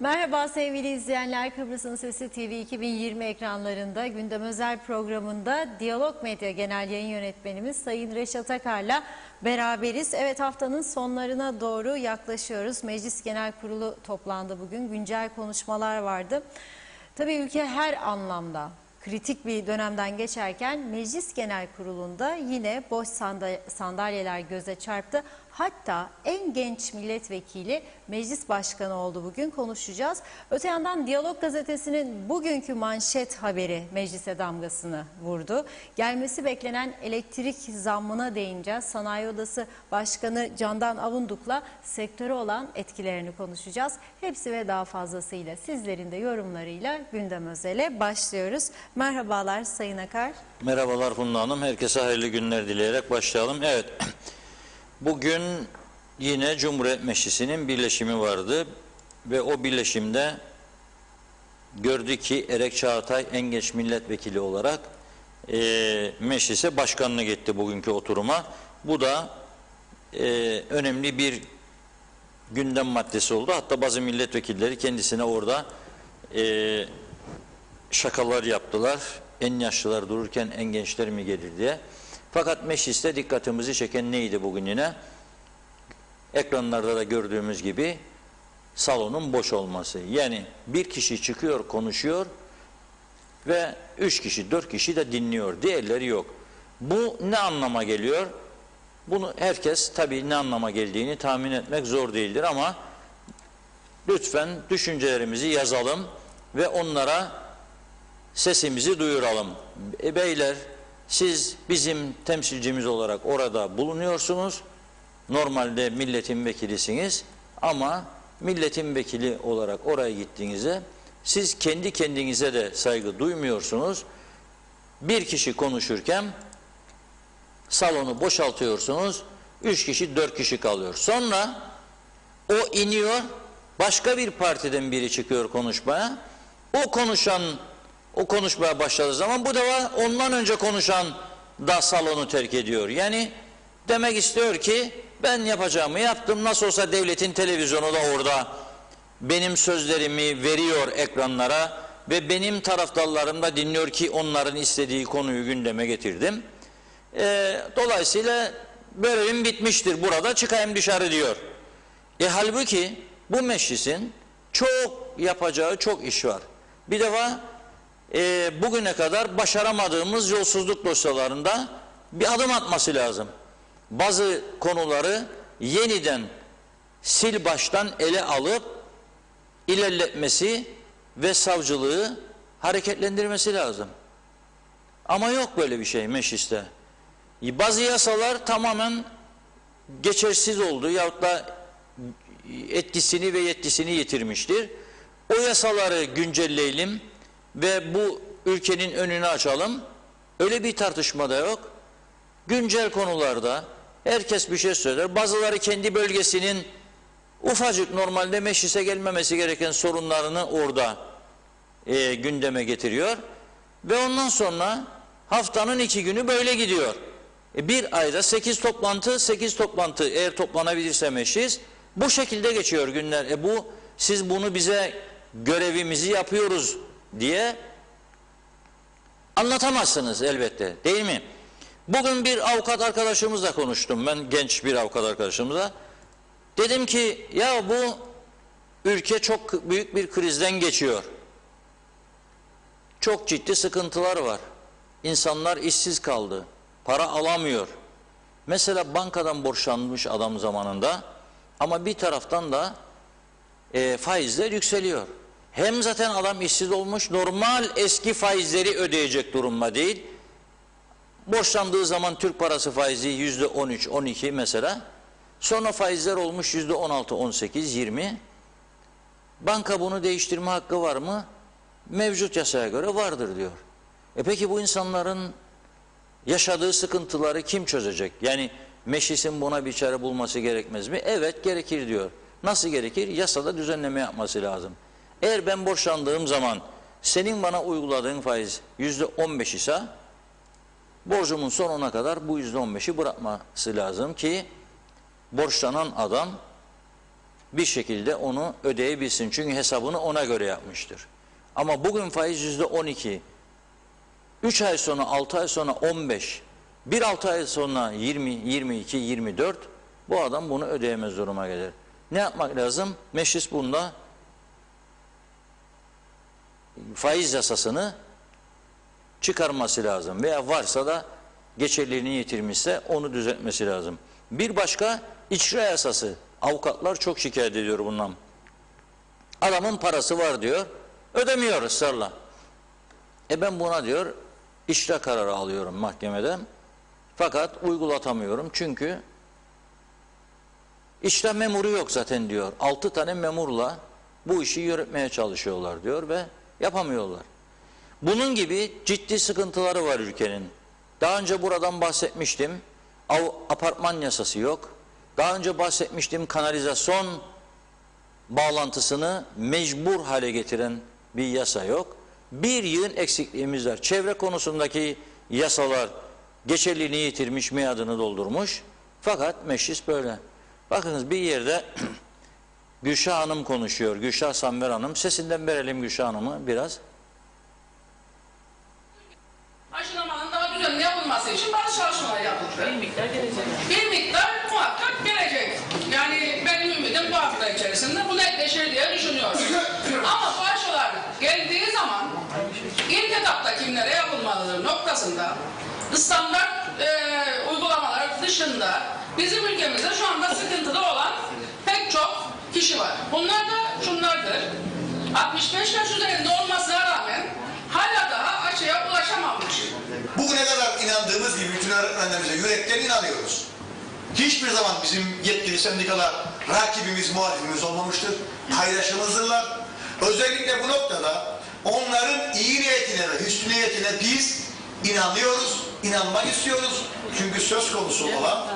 Merhaba sevgili izleyenler, Kıbrıs'ın Sesi TV 2020 ekranlarında Gündem Özel programında Diyalog Medya Genel Yayın Yönetmenimiz Sayın Reşat Akar'la beraberiz. Evet, haftanın sonlarına doğru yaklaşıyoruz. Meclis Genel Kurulu toplandı bugün. Güncel konuşmalar vardı. Tabii ülke her anlamda kritik bir dönemden geçerken Meclis Genel Kurulu'nda yine boş sandalyeler göze çarptı. Hatta en genç milletvekili meclis başkanı oldu bugün, konuşacağız. Öte yandan Diyalog Gazetesi'nin bugünkü manşet haberi meclise damgasını vurdu. Gelmesi beklenen elektrik zammına değineceğiz. Sanayi Odası Başkanı Candan Avunduk'la sektöre olan etkilerini konuşacağız. Hepsi ve daha fazlasıyla sizlerin de yorumlarıyla Gündem Özel'e başlıyoruz. Merhabalar Sayın Akar. Merhabalar Funda Hanım. Herkese hayırlı günler dileyerek başlayalım. Evet, bugün yine Cumhuriyet Meclisi'nin birleşimi vardı ve o birleşimde gördük ki Erek Çağatay en genç milletvekili olarak meclise başkanlık etti bugünkü oturuma. Bu da önemli bir gündem maddesi oldu. Hatta bazı milletvekilleri kendisine orada şakalar yaptılar. En yaşlılar dururken en gençler mi gelir diye. Fakat mecliste dikkatimizi çeken neydi bugün yine? Ekranlarda da gördüğümüz gibi salonun boş olması. Yani bir kişi çıkıyor, konuşuyor ve 3 kişi, 4 kişi de dinliyor. Diğerleri yok. Bu ne anlama geliyor? Bunu herkes tabii ne anlama geldiğini tahmin etmek zor değildir ama lütfen düşüncelerimizi yazalım ve onlara sesimizi duyuralım. Beyler, siz bizim temsilcimiz olarak orada bulunuyorsunuz. Normalde milletin vekilisiniz ama milletin vekili olarak oraya gittiğinizde siz kendi kendinize de saygı duymuyorsunuz. Bir kişi konuşurken salonu boşaltıyorsunuz. 3 kişi, 4 kişi kalıyor. Sonra o iniyor, başka bir partiden biri çıkıyor konuşmaya. O konuşmaya başladığı zaman bu defa ondan önce konuşan da salonu terk ediyor. Yani demek istiyor ki ben yapacağımı yaptım. Nasıl olsa devletin televizyonu da orada benim sözlerimi veriyor ekranlara ve benim taraftarlarım da dinliyor ki onların istediği konuyu gündeme getirdim. Dolayısıyla görevim bitmiştir. Burada çıkayım dışarı diyor. Halbuki bu meclisin çok yapacağı çok iş var. Bir defa bugüne kadar başaramadığımız yolsuzluk dosyalarında bir adım atması lazım. Bazı konuları yeniden sil baştan ele alıp ilerletmesi ve savcılığı hareketlendirmesi lazım. Ama yok böyle bir şey mecliste. Bazı yasalar tamamen geçersiz oldu yahut da etkisini ve yetkisini yitirmiştir. O yasaları güncelleyelim ve bu ülkenin önünü açalım. Öyle bir tartışma da yok. Güncel konularda herkes bir şey söyler. Bazıları kendi bölgesinin ufacık normalde meclise gelmemesi gereken sorunlarını orada gündeme getiriyor. Ve ondan sonra haftanın 2 günü böyle gidiyor. Bir ayda 8 toplantı eğer toplanabilirse meclis bu şekilde geçiyor günler. Siz bunu bize görevimizi yapıyoruz diye anlatamazsınız elbette, değil mi? Bugün bir avukat arkadaşımızla konuştum ben, genç bir avukat arkadaşımızla. Dedim ki ya bu ülke çok büyük bir krizden geçiyor. Çok ciddi sıkıntılar var. İnsanlar işsiz kaldı. Para alamıyor. Mesela bankadan borçlanmış adam zamanında ama bir taraftan da faizler yükseliyor. Hem zaten adam işsiz olmuş, normal eski faizleri ödeyecek durumda değil. Borçlandığı zaman Türk parası faizi %13, 12 mesela. Sonra faizler olmuş %16, 18, 20. Banka bunu değiştirme hakkı var mı? Mevcut yasaya göre vardır diyor. Peki bu insanların yaşadığı sıkıntıları kim çözecek? Yani meclisin buna bir çare bulması gerekmez mi? Evet, gerekir diyor. Nasıl gerekir? Yasada düzenleme yapması lazım. Eğer ben borçlandığım zaman senin bana uyguladığın faiz %15 ise borcumun sonuna kadar bu %15'i bırakması lazım ki borçlanan adam bir şekilde onu ödeyebilsin. Çünkü hesabını ona göre yapmıştır. Ama bugün faiz %12, 3 ay sonra, 6 ay sonra 15, 1-6 ay sonra 20, 22, 24, bu adam bunu ödeyemez duruma gelir. Ne yapmak lazım? Meclis bunda faiz yasasını çıkarması lazım. Veya varsa da geçerliliğini yitirmişse onu düzeltmesi lazım. Bir başka icra yasası. Avukatlar çok şikayet ediyor bundan. Adamın parası var diyor, ödemiyor ısrarla. Ben buna diyor icra kararı alıyorum mahkemeden. Fakat uygulatamıyorum çünkü icra memuru yok zaten diyor. 6 tane memurla bu işi yürütmeye çalışıyorlar diyor ve yapamıyorlar. Bunun gibi ciddi sıkıntıları var ülkenin. Daha önce buradan bahsetmiştim. Apartman yasası yok. Daha önce bahsetmiştim, kanalizasyon bağlantısını mecbur hale getiren bir yasa yok. Bir yığın eksikliğimiz var. Çevre konusundaki yasalar geçerliliğini yitirmiş, miadını doldurmuş. Fakat meclis böyle. Bakınız bir yerde Gülşah Hanım konuşuyor. Gülşah Samver Hanım. Sesinden verelim Gülşah Hanım'ı biraz. Aşılamanın daha düzenli yapılması için bazı çalışmalar yapıldı. Bir miktar gelecek. Bir miktar muhakkak gelecek. Yani benim ümidim bu hafta içerisinde bu netleşir diye düşünüyorum. Ama bu aşılar geldiği zaman ilk etapta kimlere yapılmalıdır noktasında standart uygulamalar dışında bizim ülkemizde şu anda sıkıntıda olan pek çok kişi var. Bunlar da şunlardır. 65 yaş üzerinde olmasına rağmen hala daha aşıya ulaşamamış. Bugüne kadar inandığımız gibi bütün öğretmenlerimize yürekten inanıyoruz. Hiçbir zaman bizim yetkili sendikalar rakibimiz, muhalifimiz olmamıştır. Paylaşımızdırlar. Özellikle bu noktada onların iyi niyetine ve hüsnü niyetine biz inanıyoruz, inanmak istiyoruz. Çünkü söz konusu olan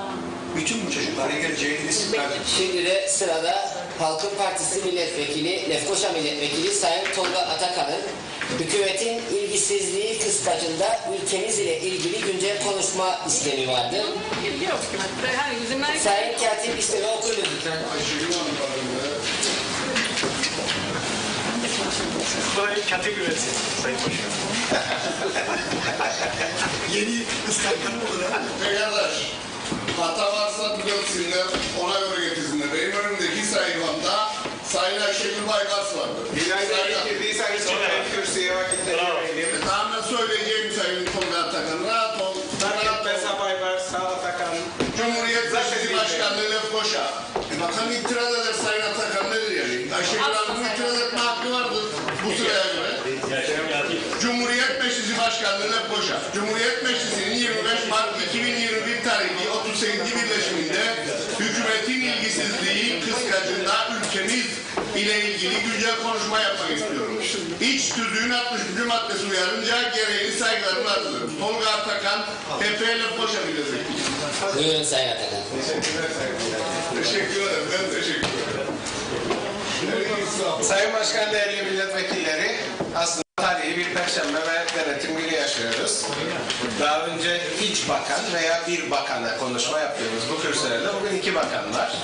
bütün bu çocukların geleceğini biz Şimdi de sırada Halkın Partisi Milletvekili, Lefkoşa Milletvekili Sayın Tolga Atakan'ın hükümetin ilgisizliği kıskacında ülkemiz ile ilgili güncel konuşma istemi vardı. Yok. Sayın Katip istemi okuyun lütfen. Burayı kategorisi Sayın Başkanım. yeni ıslaklar olur. Arkadaş, hata varsa düzeltsinler, ona göre getirsinler. Benim önümdeki sayfamda Sayın Ayşegül Baykars vardır. Binayla girdiyseniz çok hep kürsüye vakitleri verelim. Tamam ben söyleyeceğim Sayın Tolga Atakan. Rahat ol. Rahat ol. Mesafay var, sağ Atakan. Cumhuriyet Meclisi Başkanlığı Lefkoşa. Bakan itiraz eder Sayın Atakan ne diyelim? Ayşegül Hanım'ın itiraz etme hakkı vardır bu sıraya göre. Cumhuriyet Meclisi Başkanlığı Lefkoşa. Cumhuriyet Meclisi'nin 25 Mart 2021 tarihli 38. birleşiminde hükümetin ilgisizliği kıskacında ülkemiz ile ilgili güncel konuşma yapmak istiyorum. İç tüzüğün 63. maddesi uyarınca gereğini saygılarımla arzularım. Tolga Atakan, HP Lefkoşa Milletvekili. Buyurun Sayın Atakan. Teşekkür ederim. Ben teşekkür ederim. Sayın Başkan, değerli milletvekilleri, aslında tarihi bir perşembe ve denetim günü yaşıyoruz. Daha önce hiç bakan veya bir bakana konuşma yaptığımız bu kürsülerde bugün 2 bakan var.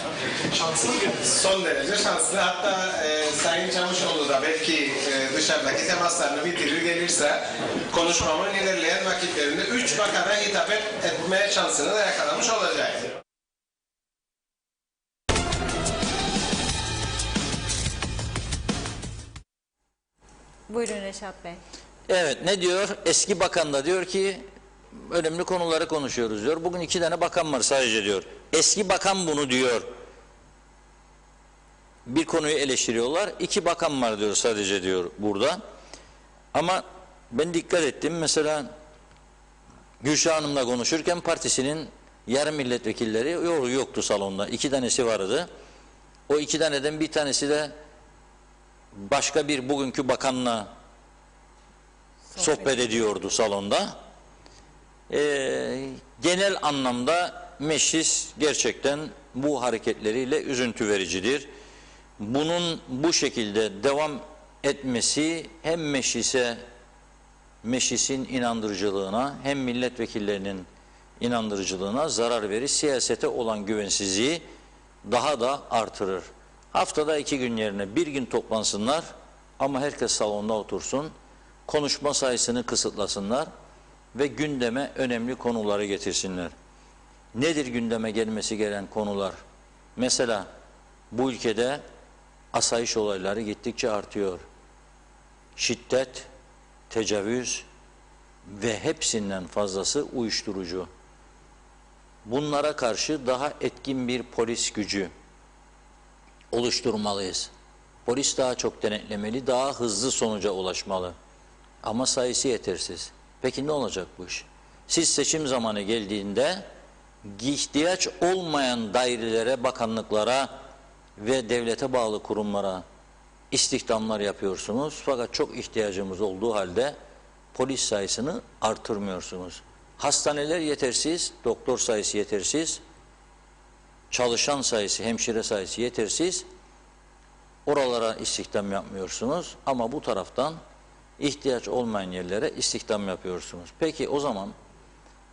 Şanslı gün. Son derece şanslı. Hatta Sayın Çavuşoğlu da belki dışarıdaki temaslarını bitirir gelirse konuşmamın ilerleyen vakitlerinde 3 bakana hitap etmeye şansını da yakalamış olacak. Buyurun Reşat Bey. Evet, ne diyor? Eski bakan da diyor ki önemli konuları konuşuyoruz diyor. Bugün 2 tane bakan var sadece diyor. Eski bakan bunu diyor. Bir konuyu eleştiriyorlar. 2 bakan var diyor sadece diyor burada. Ama ben dikkat ettim. Mesela Gülşah Hanım'la konuşurken partisinin yarı milletvekilleri yoktu salonda. 2 tanesi vardı. O 2 taneden bir tanesi de başka bir bugünkü bakanla sohbet ediyordu salonda. Genel anlamda meclis gerçekten bu hareketleriyle üzüntü vericidir. Bunun bu şekilde devam etmesi hem meclisin inandırıcılığına hem milletvekillerinin inandırıcılığına zarar verir. Siyasete olan güvensizliği daha da artırır. Haftada 2 gün yerine 1 gün toplansınlar ama herkes salonda otursun. Konuşma sayısını kısıtlasınlar ve gündeme önemli konuları getirsinler. Nedir gündeme gelmesi gereken konular? Mesela bu ülkede asayiş olayları gittikçe artıyor. Şiddet, tecavüz ve hepsinden fazlası uyuşturucu. Bunlara karşı daha etkin bir polis gücü oluşturmalıyız. Polis daha çok denetlemeli, daha hızlı sonuca ulaşmalı. Ama sayısı yetersiz. Peki ne olacak bu iş? Siz seçim zamanı geldiğinde ihtiyaç olmayan dairelere, bakanlıklara ve devlete bağlı kurumlara istihdamlar yapıyorsunuz. Fakat çok ihtiyacımız olduğu halde polis sayısını artırmıyorsunuz. Hastaneler yetersiz, doktor sayısı yetersiz, çalışan sayısı, hemşire sayısı yetersiz. Oralara istihdam yapmıyorsunuz ama bu taraftan ihtiyaç olmayan yerlere istihdam yapıyorsunuz. Peki o zaman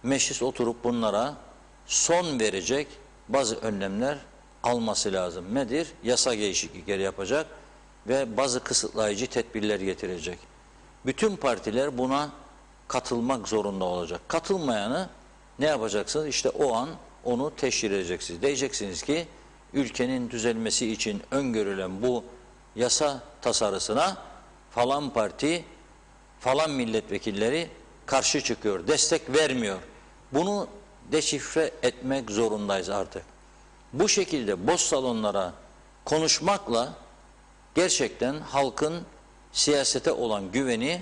meclis oturup bunlara son verecek bazı önlemler alması lazım. Nedir? Yasa değişiklikleri yapacak ve bazı kısıtlayıcı tedbirler getirecek. Bütün partiler buna katılmak zorunda olacak. Katılmayanı ne yapacaksınız? İşte o an onu teşhir edeceksiniz. Diyeceksiniz ki ülkenin düzelmesi için öngörülen bu yasa tasarısına falan parti, falan milletvekilleri karşı çıkıyor, destek vermiyor. Bunu deşifre etmek zorundayız artık. Bu şekilde boş salonlara konuşmakla gerçekten halkın siyasete olan güveni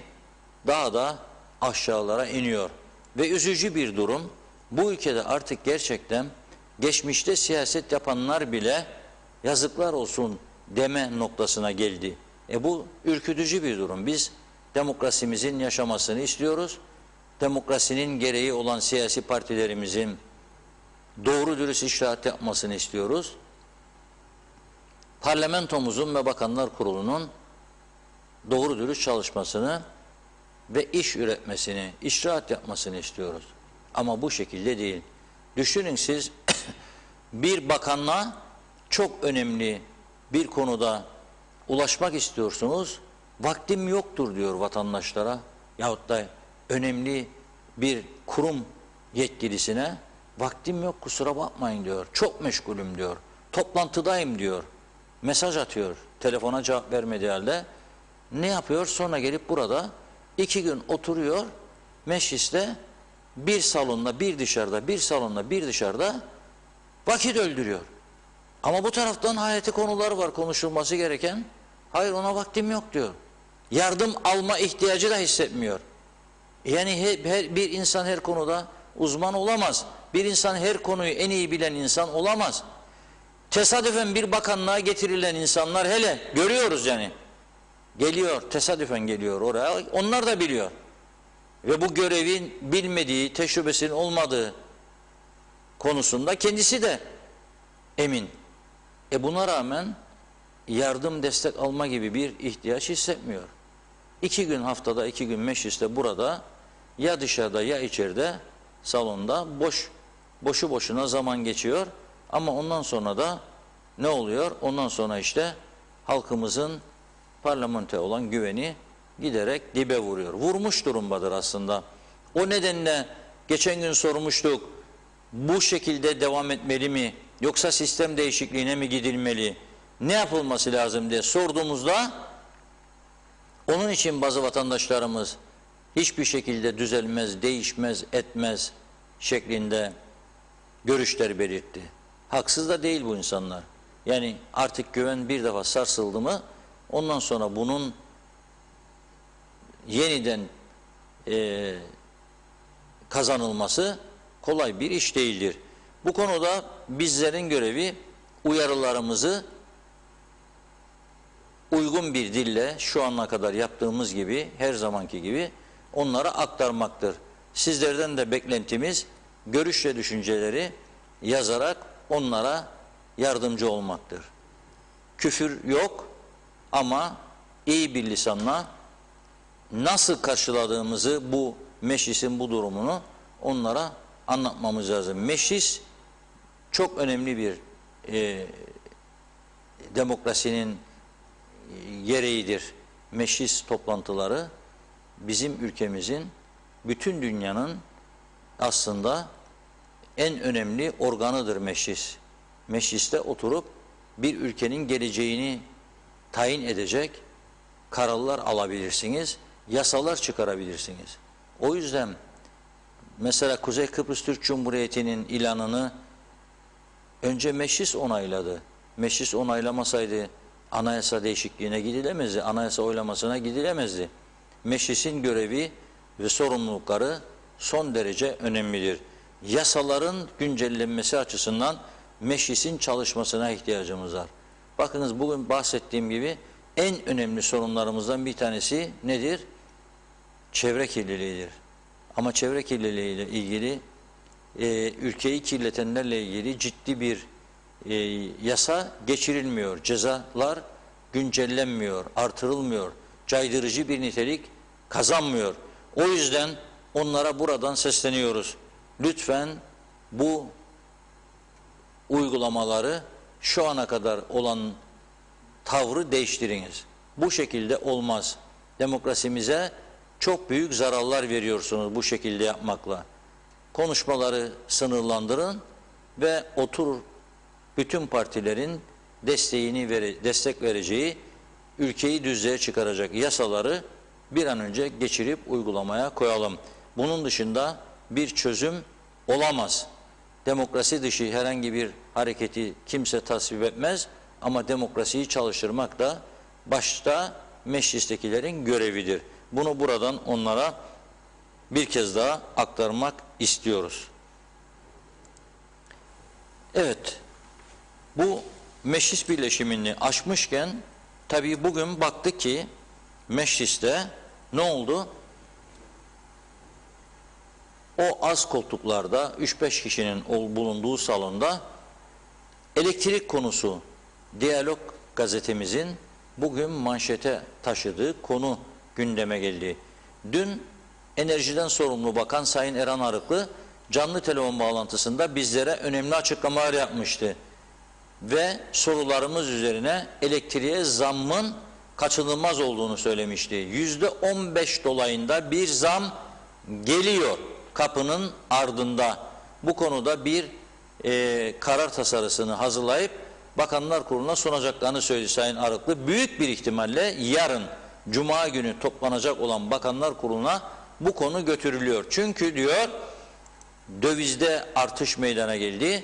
daha da aşağılara iniyor. Ve üzücü bir durum, bu ülkede artık gerçekten geçmişte siyaset yapanlar bile yazıklar olsun deme noktasına geldi. Bu ürkütücü bir durum. Biz demokrasimizin yaşamasını istiyoruz. Demokrasinin gereği olan siyasi partilerimizin doğru dürüst icraat yapmasını istiyoruz. Parlamentomuzun ve Bakanlar Kurulu'nun doğru dürüst çalışmasını ve iş üretmesini, icraat yapmasını istiyoruz. Ama bu şekilde değil. Düşünün siz bir bakanla çok önemli bir konuda ulaşmak istiyorsunuz. Vaktim yoktur diyor vatandaşlara yahut da önemli bir kurum yetkilisine vaktim yok kusura bakmayın diyor. Çok meşgulüm diyor. Toplantıdayım diyor. Mesaj atıyor. Telefona cevap vermediği halde ne yapıyor? Sonra gelip burada 2 gün oturuyor mecliste bir salonda bir dışarıda, bir salonda bir dışarıda vakit öldürüyor. Ama bu taraftan hayati konular var konuşulması gereken. Hayır ona vaktim yok diyor. Yardım alma ihtiyacı da hissetmiyor. Yani bir insan her konuda uzman olamaz. Bir insan her konuyu en iyi bilen insan olamaz. Tesadüfen bir bakanlığa getirilen insanlar hele görüyoruz yani. Geliyor, tesadüfen geliyor oraya. Onlar da biliyor. Ve bu görevin bilmediği, tecrübesinin olmadığı konusunda kendisi de emin. Buna rağmen yardım, destek alma gibi bir ihtiyaç hissetmiyor. 2 gün haftada 2 gün mecliste burada ya dışarıda ya içeride salonda boşu boşuna zaman geçiyor. Ama ondan sonra da ne oluyor? Ondan sonra işte halkımızın parlamentoya olan güveni giderek dibe vuruyor. Vurmuş durumdadır aslında. O nedenle geçen gün sormuştuk. Bu şekilde devam etmeli mi? Yoksa sistem değişikliğine mi gidilmeli? Ne yapılması lazım diye sorduğumuzda onun için bazı vatandaşlarımız hiçbir şekilde düzelmez, değişmez, etmez şeklinde görüşler belirtti. Haksız da değil bu insanlar. Yani artık güven bir defa sarsıldı mı ondan sonra bunun yeniden kazanılması kolay bir iş değildir. Bu konuda bizlerin görevi uyarılarımızı uygun bir dille şu ana kadar yaptığımız gibi her zamanki gibi onlara aktarmaktır. Sizlerden de beklentimiz görüş ve düşünceleri yazarak onlara yardımcı olmaktır. Küfür yok ama iyi bir lisanla nasıl karşıladığımızı bu meclisin bu durumunu onlara anlatmamız lazım. Meclis çok önemli bir demokrasinin gereğidir. Meclis toplantıları bizim ülkemizin, bütün dünyanın aslında en önemli organıdır meclis. Mecliste oturup bir ülkenin geleceğini tayin edecek kararlar alabilirsiniz, yasalar çıkarabilirsiniz. O yüzden mesela Kuzey Kıbrıs Türk Cumhuriyeti'nin ilanını önce meclis onayladı. Meclis onaylamasaydı anayasa değişikliğine gidilemezdi, anayasa oylamasına gidilemezdi. Meclisin görevi ve sorumlulukları son derece önemlidir. Yasaların güncellenmesi açısından meclisin çalışmasına ihtiyacımız var. Bakınız bugün bahsettiğim gibi en önemli sorunlarımızdan bir tanesi nedir? Çevre kirliliğidir. Ama çevre kirliliği ile ilgili ülkeyi kirletenlerle ilgili ciddi bir yasa geçirilmiyor. Cezalar güncellenmiyor, artırılmıyor. Caydırıcı bir nitelik kazanmıyor. O yüzden onlara buradan sesleniyoruz. Lütfen bu uygulamaları şu ana kadar olan tavrı değiştiriniz. Bu şekilde olmaz. Demokrasimize çok büyük zararlar veriyorsunuz bu şekilde yapmakla. Konuşmaları sınırlandırın ve otur bütün partilerin destek vereceği, ülkeyi düzlüğe çıkaracak yasaları bir an önce geçirip uygulamaya koyalım. Bunun dışında bir çözüm olamaz. Demokrasi dışı herhangi bir hareketi kimse tasvip etmez ama demokrasiyi çalıştırmak da başta meclistekilerin görevidir. Bunu buradan onlara bir kez daha aktarmak istiyoruz. Evet, bu meclis birleşimini aşmışken tabii bugün baktık ki mecliste ne oldu? O az koltuklarda 3-5 kişinin bulunduğu salonda elektrik konusu Diyalog gazetemizin bugün manşete taşıdığı konu gündeme geldi. Dün enerjiden sorumlu bakan Sayın Eren Arıklı canlı telefon bağlantısında bizlere önemli açıklamalar yapmıştı. Ve sorularımız üzerine elektriğe zammın kaçınılmaz olduğunu söylemişti. %15 dolayında bir zam geliyor kapının ardında. Bu konuda bir karar tasarısını hazırlayıp Bakanlar Kurulu'na sunacaklarını söyledi Sayın Arıklı. Büyük bir ihtimalle yarın Cuma günü toplanacak olan Bakanlar Kurulu'na bu konu götürülüyor. Çünkü diyor dövizde artış meydana geldi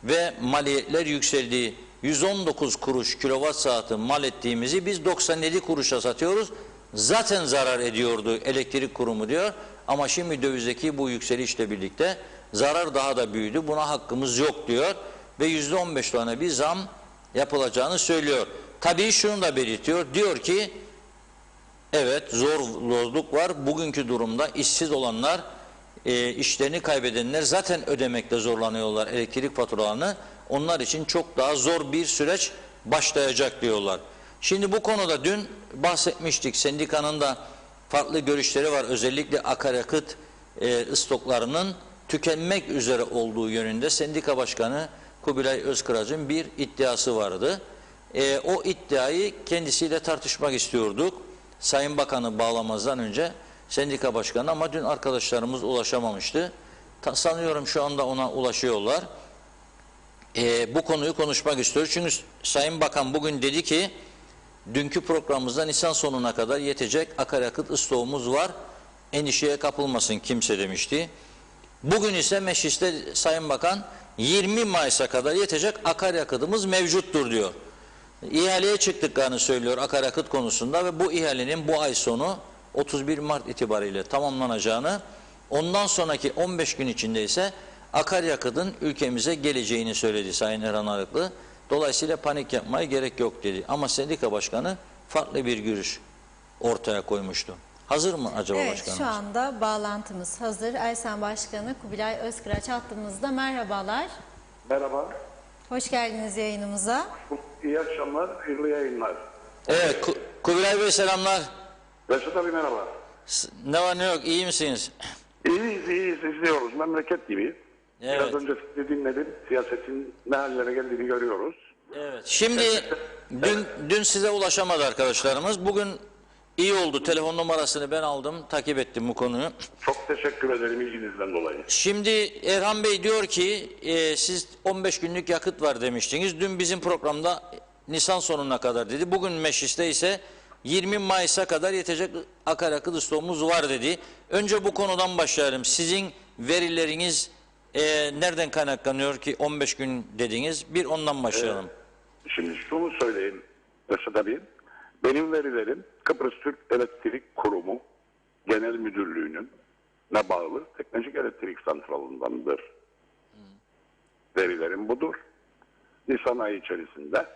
ve maliyetler yükseldi. 119 kuruş kilowatt saati mal ettiğimizi biz 97 kuruşa satıyoruz. Zaten zarar ediyordu elektrik kurumu diyor. Ama şimdi dövizdeki bu yükselişle birlikte zarar daha da büyüdü. Buna hakkımız yok diyor. Ve %15 tane bir zam yapılacağını söylüyor. Tabii şunu da belirtiyor. Diyor ki evet zorluk var. Bugünkü durumda işsiz olanlar, işlerini kaybedenler zaten ödemekte zorlanıyorlar elektrik faturalarını. Onlar için çok daha zor bir süreç başlayacak diyorlar. Şimdi bu konuda dün bahsetmiştik. Sendikanın da farklı görüşleri var. Özellikle akaryakıt stoklarının tükenmek üzere olduğu yönünde Sendika Başkanı Kubilay Özkıraç'ın bir iddiası vardı. O iddiayı kendisiyle tartışmak istiyorduk. Sayın Bakan'ı bağlamazdan önce Sendika Başkanı ama dün arkadaşlarımız ulaşamamıştı. Sanıyorum şu anda ona ulaşıyorlar. Bu konuyu konuşmak istiyoruz. Çünkü Sayın Bakan bugün dedi ki dünkü programımızda Nisan sonuna kadar yetecek akaryakıt stoğumuz var. Endişeye kapılmasın kimse demişti. Bugün ise mecliste Sayın Bakan 20 Mayıs'a kadar yetecek akaryakıtımız mevcuttur diyor. İhaleye çıktıklarını söylüyor akaryakıt konusunda ve bu ihalenin bu ay sonu 31 Mart itibariyle tamamlanacağını, ondan sonraki 15 gün içinde ise akaryakıtın ülkemize geleceğini söyledi Sayın Eren Arıklı. Dolayısıyla panik yapmaya gerek yok dedi. Ama Sendika Başkanı farklı bir görüş ortaya koymuştu. Hazır mı acaba başkanımız? Evet, şu anda bağlantımız hazır. Ersen Başkanı Kubilay Özkıraç hattımızda. Merhabalar. Merhaba. Hoş geldiniz yayınımıza. İyi akşamlar, hayırlı yayınlar. Evet, Kubilay Bey selamlar. Reşat abi merhaba. Ne var ne yok, iyi misiniz? İyiyiz, izliyoruz. Memleket gibi. Evet. Biraz önce sizi dinledim. Siyasetin ne hallere geldiğini görüyoruz. Evet. Şimdi dün size ulaşamadı arkadaşlarımız. Bugün iyi oldu. Telefon numarasını ben aldım. Takip ettim bu konuyu. Çok teşekkür ederim ilginizden dolayı. Şimdi Erhan Bey diyor ki siz 15 günlük yakıt var demiştiniz. Dün bizim programda Nisan sonuna kadar dedi. Bugün mecliste ise 20 Mayıs'a kadar yetecek akaryakıt stoğumuz var dedi. Önce bu konudan başlayalım. Sizin verileriniz nereden kaynaklanıyor ki 15 gün dediniz? Bir ondan başlayalım. Şimdi şunu söyleyeyim Reşat abi. Benim verilerim Kıbrıs Türk Elektrik Kurumu Genel Müdürlüğü'nün ne bağlı Teknolojik Elektrik Santralı'ndandır. Verilerim budur. Nisan ayı içerisinde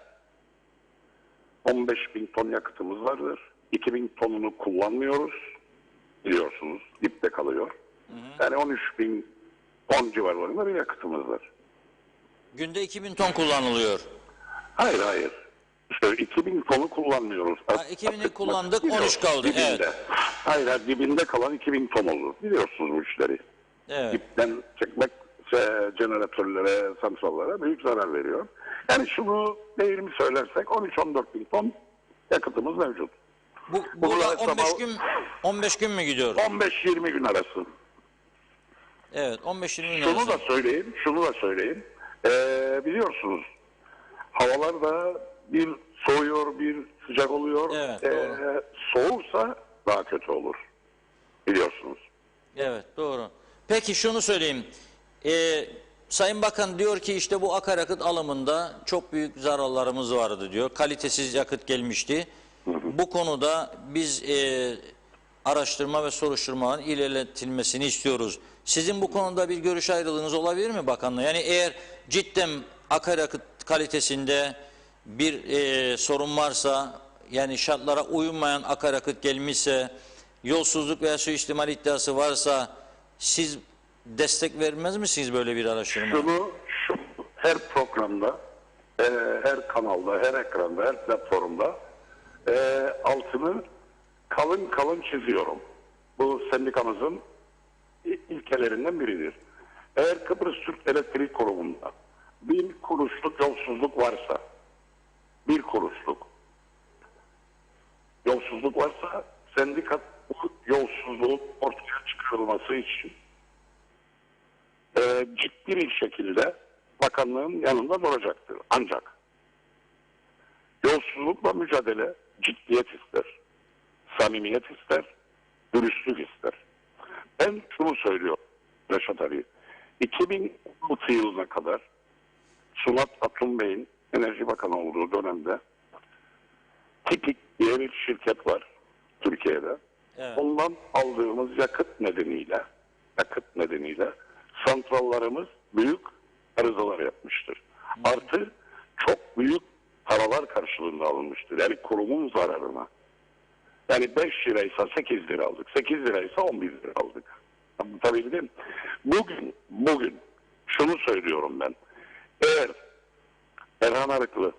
15.000 ton yakıtımız vardır. 2.000 tonunu kullanmıyoruz. Biliyorsunuz dipte kalıyor. Yani 13.000 ton civarlarında bir yakıtımız var. Günde 2000 ton kullanılıyor. Hayır. İşte 2000 tonu kullanmıyoruz. 2000'i kullandık, 13 kaldı. Dibinde. Evet. Hayır, dibinde kalan 2000 ton olur. Biliyorsunuz bu işleri. Evet. Dipten çekmek jeneratörlere, santrallere büyük zarar veriyor. Yani şunu değil mi söylersek 13-14 bin ton yakıtımız mevcut. Bu da 15 gün mü gidiyor? 15-20 gün arası. Evet, 15-20 gün Şunu arası. da söyleyeyim. Biliyorsunuz havalar da bir soğuyor, bir sıcak oluyor. Evet, doğru. Soğursa daha kötü olur. Biliyorsunuz. Evet, doğru. Peki şunu söyleyeyim. Sayın Bakan diyor ki işte bu akaryakıt alımında çok büyük zararlarımız vardı diyor. Kalitesiz yakıt gelmişti. Bu konuda biz araştırma ve soruşturmaların ilerletilmesini istiyoruz. Sizin bu konuda bir görüş ayrılığınız olabilir mi bakanla? Yani eğer cidden akaryakıt kalitesinde bir sorun varsa, yani şartlara uymayan akaryakıt gelmişse, yolsuzluk veya suistimal iddiası varsa siz destek vermez misiniz böyle bir araştırma? Şu her programda, her kanalda, her ekranda, her platformda altını kalın kalın çiziyorum. Bu sendikamızın ilkelerinden biridir. Eğer Kıbrıs Türk Elektrik Kurumu'nda bir kuruşluk yolsuzluk varsa, sendika bu yolsuzluğun ortaya çıkarılması için ciddi bir şekilde bakanlığın yanında duracaktır. Ancak yolsuzlukla mücadele ciddiyet ister, samimiyet ister, dürüstlük ister. Ben şunu söylüyorum Reşat Ali, 2006 yılına kadar Suat Atum Bey'in Enerji Bakanı olduğu dönemde Tipik diye bir şirket var Türkiye'de. Evet. Ondan aldığımız yakıt nedeniyle santrallarımız büyük arızalar yapmıştır. Artı çok büyük paralar karşılığında alınmıştır. Yani kurumun zararına. Yani 5 liraysa 8 lira aldık. 8 liraysa 11 lira aldık. Anlatabildim. Bugün şunu söylüyorum ben. Eğer Erhan Arıklı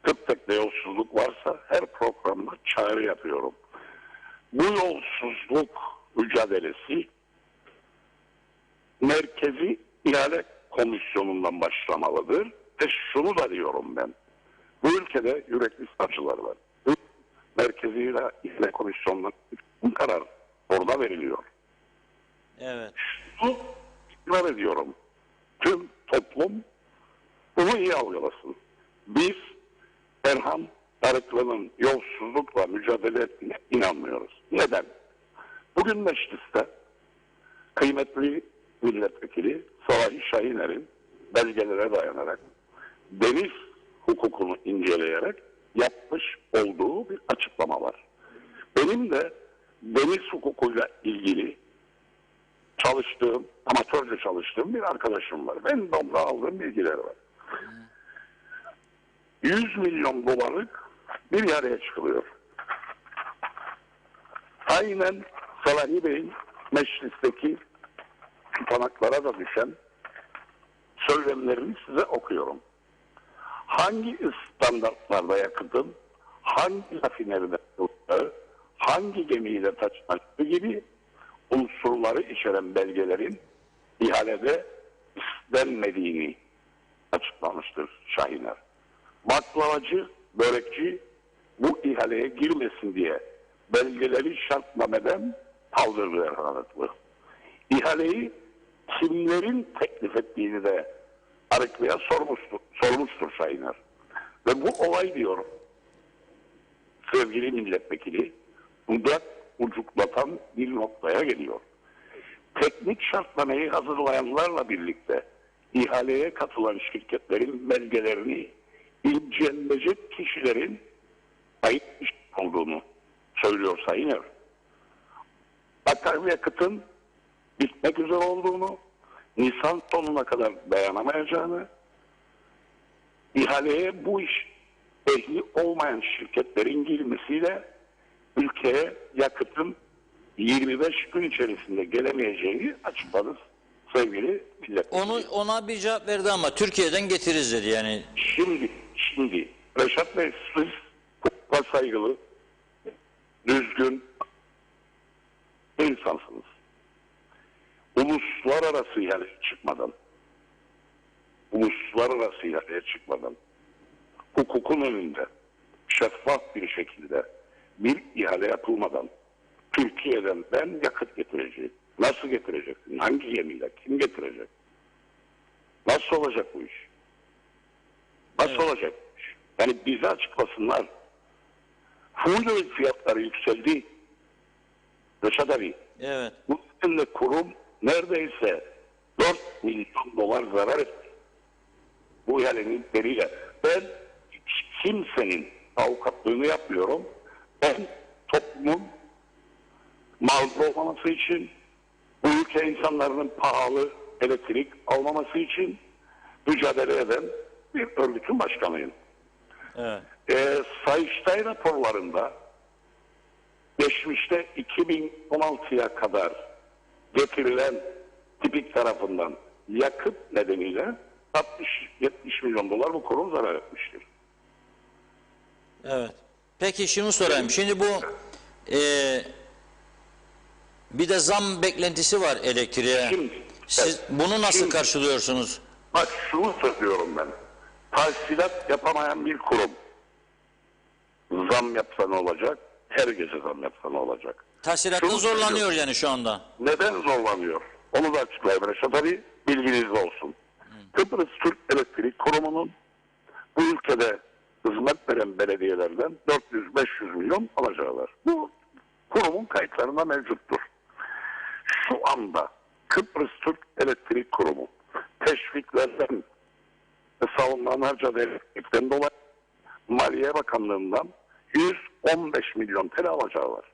Kıptek'te yolsuzluk varsa her programda çağrı yapıyorum. Bu yolsuzluk mücadelesi Merkezi İhale Komisyonu'ndan başlamalıdır. Ve şunu da diyorum ben. Bu ülkede yürekli savcılar var. Merkezi İhale Komisyonu'ndan karar orada veriliyor. Evet. Şunu ısrar ediyorum. Tüm toplum bunu iyi algılasın. Biz Erhan Arıklı'nın yolsuzlukla mücadele ettiğine inanmıyoruz. Neden? Bugün mecliste kıymetli milletvekili Salahi Şahiner'in belgelere dayanarak deniz hukukunu inceleyerek yapmış olduğu bir açıklama var. Benim de deniz hukukuyla ilgili amatörce çalıştığım bir arkadaşım var. Benim de ondan aldığım bilgiler var. 100 milyon dolarlık bir ihaleye çıkılıyor. Aynen Salahi Bey'in meclisteki tutanaklara da düşen söylemlerini size okuyorum. Hangi standartlarda yakıtın, hangi rafineride yapıldığı, hangi gemiyle taşınması gibi unsurları içeren belgelerin ihalede istenmediğini açıklamıştır Şahiner. baklavacı, börekçi bu ihaleye girmesin diye belgeleri şartnameden kaldırdı Erhanetli. İhaleyi kimlerin teklif ettiğini de Arıklı'ya sormuştur Şahiner. Ve bu olay diyor sevgili milletvekili dudak ucuklatan bir noktaya geliyor. Teknik şartnameyi hazırlayanlarla birlikte ihaleye katılan şirketlerin belgelerini inceleyecek kişilerin ait olduğunu söylüyor Sayın Akaryakıtın bitmek üzere olduğunu, Nisan sonuna kadar dayanamayacağını, ihaleye bu iş ehli olmayan şirketlerin girmesiyle ülkeye yakıtın 25 gün içerisinde gelemeyeceğini açıkladı sevgili milletvekili. Ona bir cevap verdi ama Türkiye'den getiririz dedi yani. Şimdi Reşat Bey, siz hukuka saygılı, düzgün insansınız. Uluslararası ihaleye çıkmadan, hukukun önünde şeffaf bir şekilde bir ihale yapılmadan Türkiye'den ben yakıt getireceğim. Nasıl getireceksin? Hangi gemiyle? Kim getirecek? Nasıl olacak bu iş? Nasıl olacak bu iş? Yani bize açıklasınlar. Full oil fiyatları yükseldi. Reşat abi. Evet. Bu seninle kurum neredeyse 4 milyon dolar zarar etti. Bu ihalenin beriyle. Ben kimsenin avukatlığını yapmıyorum. Ben toplumun mağdur olmaması için, bu ülke insanların pahalı elektrik almaması için mücadele eden bir örgütün başkanıyım. Evet. Sayıştay raporlarında geçmişte 2016'ya kadar getirilen tipik tarafından yakıt nedeniyle 60-70 milyon dolar bu kurum zarar etmiştir. Evet. Peki şunu sorayım. Şimdi bu bir de zam beklentisi var elektriğe. Siz bunu nasıl karşılıyorsunuz? Bak şunu söylüyorum ben. Tahsilat yapamayan bir kurum zam yapsa ne olacak? Her gece zam yapsa ne olacak? Tahsilatta Şunu zorlanıyor söylüyorum. yani şu anda. Neden zorlanıyor? Onu da açıklayayım Reşat abi. Bilginiz olsun. Kıbrıs Türk Elektrik Kurumu'nun bu ülkede hizmet veren belediyelerden 400-500 milyon alacağı var. Bu kurumun kayıtlarında mevcuttur. Şu anda Kıbrıs Türk Elektrik Kurumu teşviklerden ve savunmanın harcadığı elektrikten dolayı Maliye Bakanlığı'ndan 115 milyon TL alacağı var.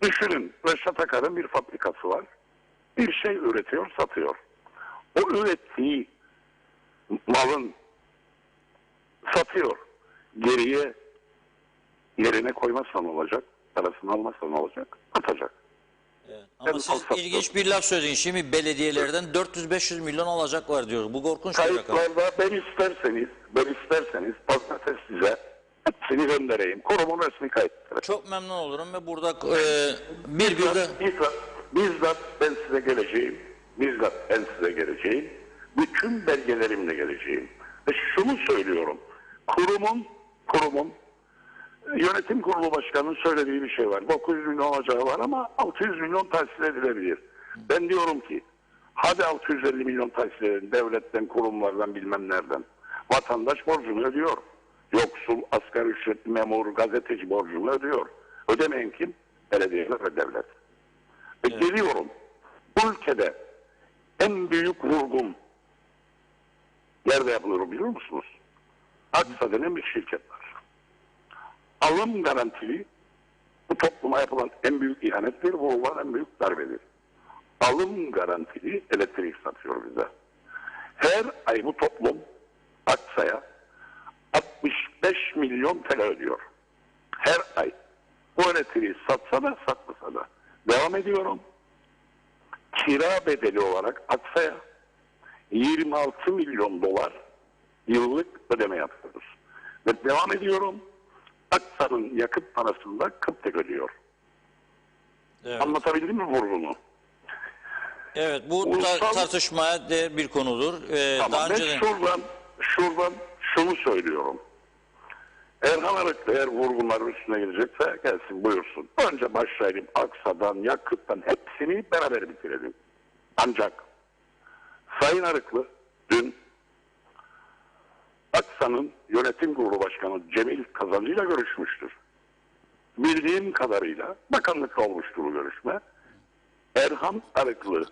Düşünün, Reşat Akar'ın bir fabrikası var. Bir şey üretiyor, satıyor. O ürettiği malın satıyor. Geriye yerine koymazsa ne olacak? Parasını almazsa ne olacak? Atacak. Evet. Ama Ben siz ilginç bir laf söyledin. Şimdi belediyelerden 400-500 milyon alacak var diyor. Bu korkunç bir rakam. Kayıtlarda ben isterseniz pazartesi size hepsini göndereyim. Kurumun resmi kayıtları. Çok memnun olurum ve burada Bizzat ben size geleceğim. Bütün belgelerimle geleceğim. Ve şunu söylüyorum. Kurumun yönetim kurulu başkanının söylediği bir şey var. 900 milyon alacağı var ama 600 milyon tahsil edilebilir. Ben diyorum ki hadi 650 milyon tahsil edin devletten, kurumlardan, bilmem nereden. Vatandaş borcunu ödüyor. Yoksul, asgari ücretli memur, gazeteci borcunu ödüyor. Ödemeyen kim? Belediyeler ve devlet. Ve geliyorum. Bu ülkede en büyük vurgun nerede yapılıyor biliyor musunuz? Aksa denen bir şirket var. Alım garantili bu topluma yapılan en büyük ihanettir, vurulan en büyük darbedir. Alım garantili elektrik satıyor bize. Her ay bu toplum Aksa'ya 65 milyon TL ödüyor. Her ay. Bu elektriği satsa da satmasa da. Devam ediyorum. Kira bedeli olarak Aksa'ya 26 milyon dolar yıllık ödeme yapıyoruz. Ve devam ediyorum. Aksa'nın yakıt parasında Kıptek ödüyor. Evet. Anlatabildim mi vurgunu? Evet, bu tartışmaya değer bir konudur. Tamam, Daha önce de... şunu söylüyorum. Erhan Arıklı eğer vurgunların üstüne gelecekse gelsin buyursun. Önce başlayalım Aksa'dan, Yakıt'tan hepsini beraber bitirelim. Ancak Sayın Arıklı dün Aksa'nın yönetim kurulu başkanı Cemil Kazancı ile görüşmüştür. Bildiğim kadarıyla bakanlıkla olmuştur bu görüşme. Erhan Arıklı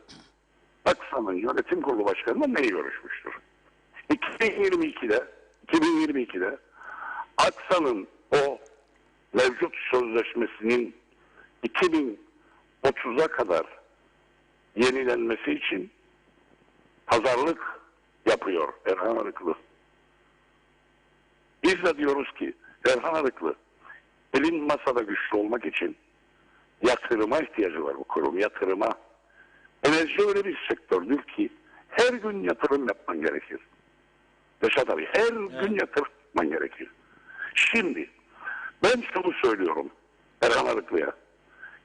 Aksa'nın yönetim kurulu başkanıyla neyi görüşmüştür? 2022'de Aksa'nın o mevcut sözleşmesinin 2030'a kadar yenilenmesi için pazarlık yapıyor Erhan Arıklı. Biz de diyoruz ki Erhan Arıklı elin masada güçlü olmak için yatırıma ihtiyacı var bu kurum, yatırıma. Enerji öyle bir sektördür ki her gün yatırım yapman gerekir. Reşat abi her gün yatırım yapman gerekir. Şimdi ben şunu söylüyorum Erhan Arıklı'ya.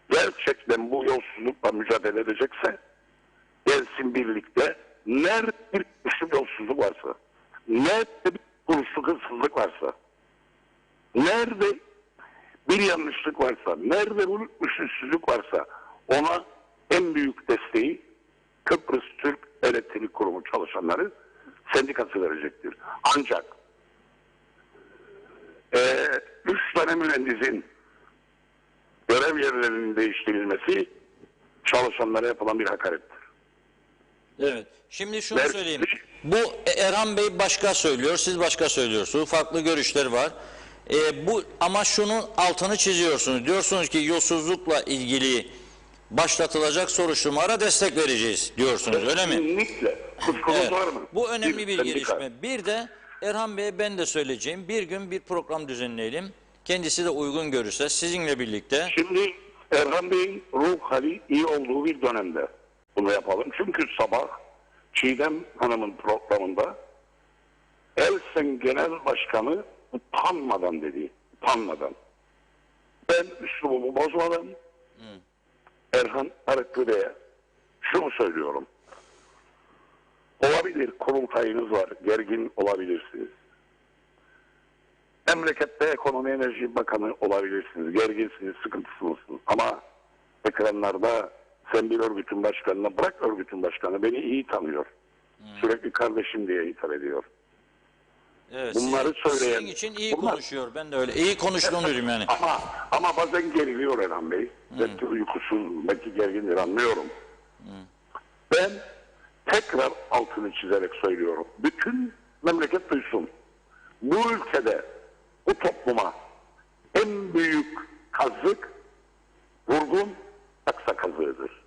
Gerçekten bu yolsuzlukla mücadele edecekse gelsin birlikte. Nerede bir kuruşluk yolsuzluk varsa, nerede bir kuruşluk hırsızlık varsa, nerede bir yanlışlık varsa, nerede bir usulsüzlük varsa ona en büyük desteği Kıbrıs Türk Elektrik Kurumu çalışanları sendikası verecektir. Ancak 3 tane mühendisin görev yerlerinin değiştirilmesi çalışanlara yapılan bir hakarettir. Evet. Şimdi şunu söyleyeyim. Bu Erhan Bey başka söylüyor, siz başka söylüyorsunuz. Farklı görüşler var. Ama şunun altını çiziyorsunuz. Diyorsunuz ki yolsuzlukla ilgili başlatılacak soruşturmalara destek vereceğiz diyorsunuz. Öyle mi? Kesinlikle. Kuşkunuz var mı? Bu önemli bir sendika. gelişme. Bir de Erhan Bey'e ben de söyleyeceğim. Bir gün bir program düzenleyelim. Kendisi de uygun görürse sizinle birlikte. Şimdi Erhan Bey'in ruh hali iyi olduğu bir dönemde bunu yapalım. Çünkü sabah Çiğdem Hanım'ın programında Elsen Genel Başkanı utanmadan dedi. Utanmadan. Ben üslubumu bozmadan Erhan Arıklı Bey'e şunu söylüyorum. Olabilir kurultayınız var. Gergin olabilirsiniz. Memlekette Ekonomi Enerji Bakanı olabilirsiniz. Gerginsiniz, sıkıntısınızsınız. Ama ekranlarda sen bir örgütün başkanına bırak örgütün başkanı beni iyi tanıyor. Sürekli kardeşim diye hitap ediyor. Evet, Bunları söyleyen... sizin için iyi konuşuyor. Ben de öyle. İyi konuştuğunu diyorum yani. Ama bazen geriliyor Erhan Bey. Belki uykusuz, belki gergindir anlıyorum. Ben tekrar altını çizerek söylüyorum. Bütün memleket duysun. Bu ülkede, bu topluma en büyük kazık vurgun Aksa kazığıdır.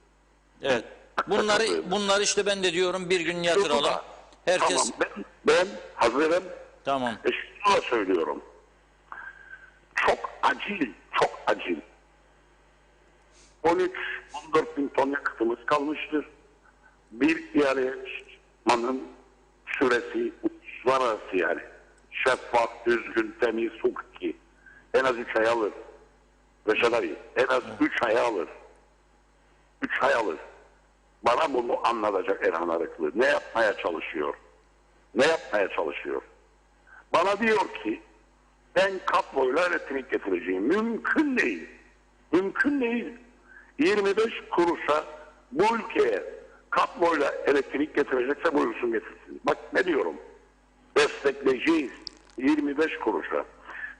Evet. Bunları işte ben de diyorum bir gün yatıralım. Herkes... Tamam, ben hazırım. Tamam. Şunu da söylüyorum. Çok acil. 13-14 bin ton yakıtımız kalmıştır. Bir ihaleye çıkmanın süresi uluslararası yani. Şeffaf, düzgün, temiz, hukuki. En az 3 ay alır. Reşat Ali, en az 3 ay alır. 3 ay alır. Bana bunu anlatacak Erhan Arıklı. Ne yapmaya çalışıyor? Bana diyor ki ben kabloyla elektrik getireceğim. Mümkün değil. 25 kuruşa bu ülkeye kabloyla elektrik getirecekse buyursun getirsin. Bak ne diyorum. Destekleyeceğiz 25 kuruşa.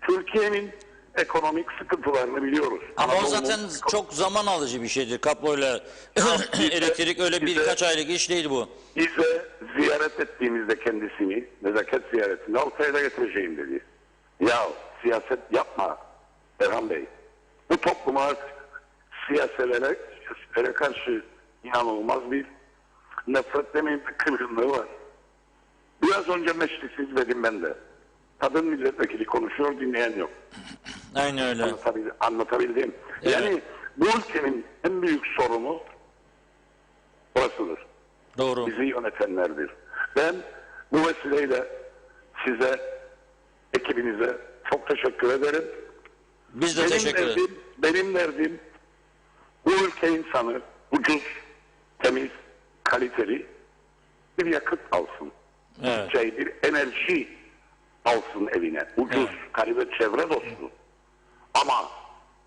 Türkiye'nin ekonomik sıkıntılarını biliyoruz. Ama o zaten çok zaman alıcı bir şeydir. Kabloyla elektrik öyle birkaç aylık iş değil bu. Bize ziyaret ettiğimizde kendisini, nezaket ziyaretinde 6 ayda getireceğim dedi. Ya siyaset yapma Erhan Bey. Bu topluma artık siyasetlere karşı inanılmaz bir nefret demeyeyim de kırgınlığı var. Biraz önce meclisi izledim ben de. Kadın milletvekili konuşuyor, dinleyen yok. Aynen öyle. Anlatabildim. Evet. Yani bu ülkenin en büyük sorunu burasıdır. Doğru. Bizi yönetenlerdir. Ben bu vesileyle size, ekibinize çok teşekkür ederim. Biz de teşekkür ederiz. Benim derdim bu ülke insanı ucuz, temiz, kaliteli bir yakıt alsın. Evet. Bir enerji alsın evine. Ucuz, kalite çevre dostu. Ama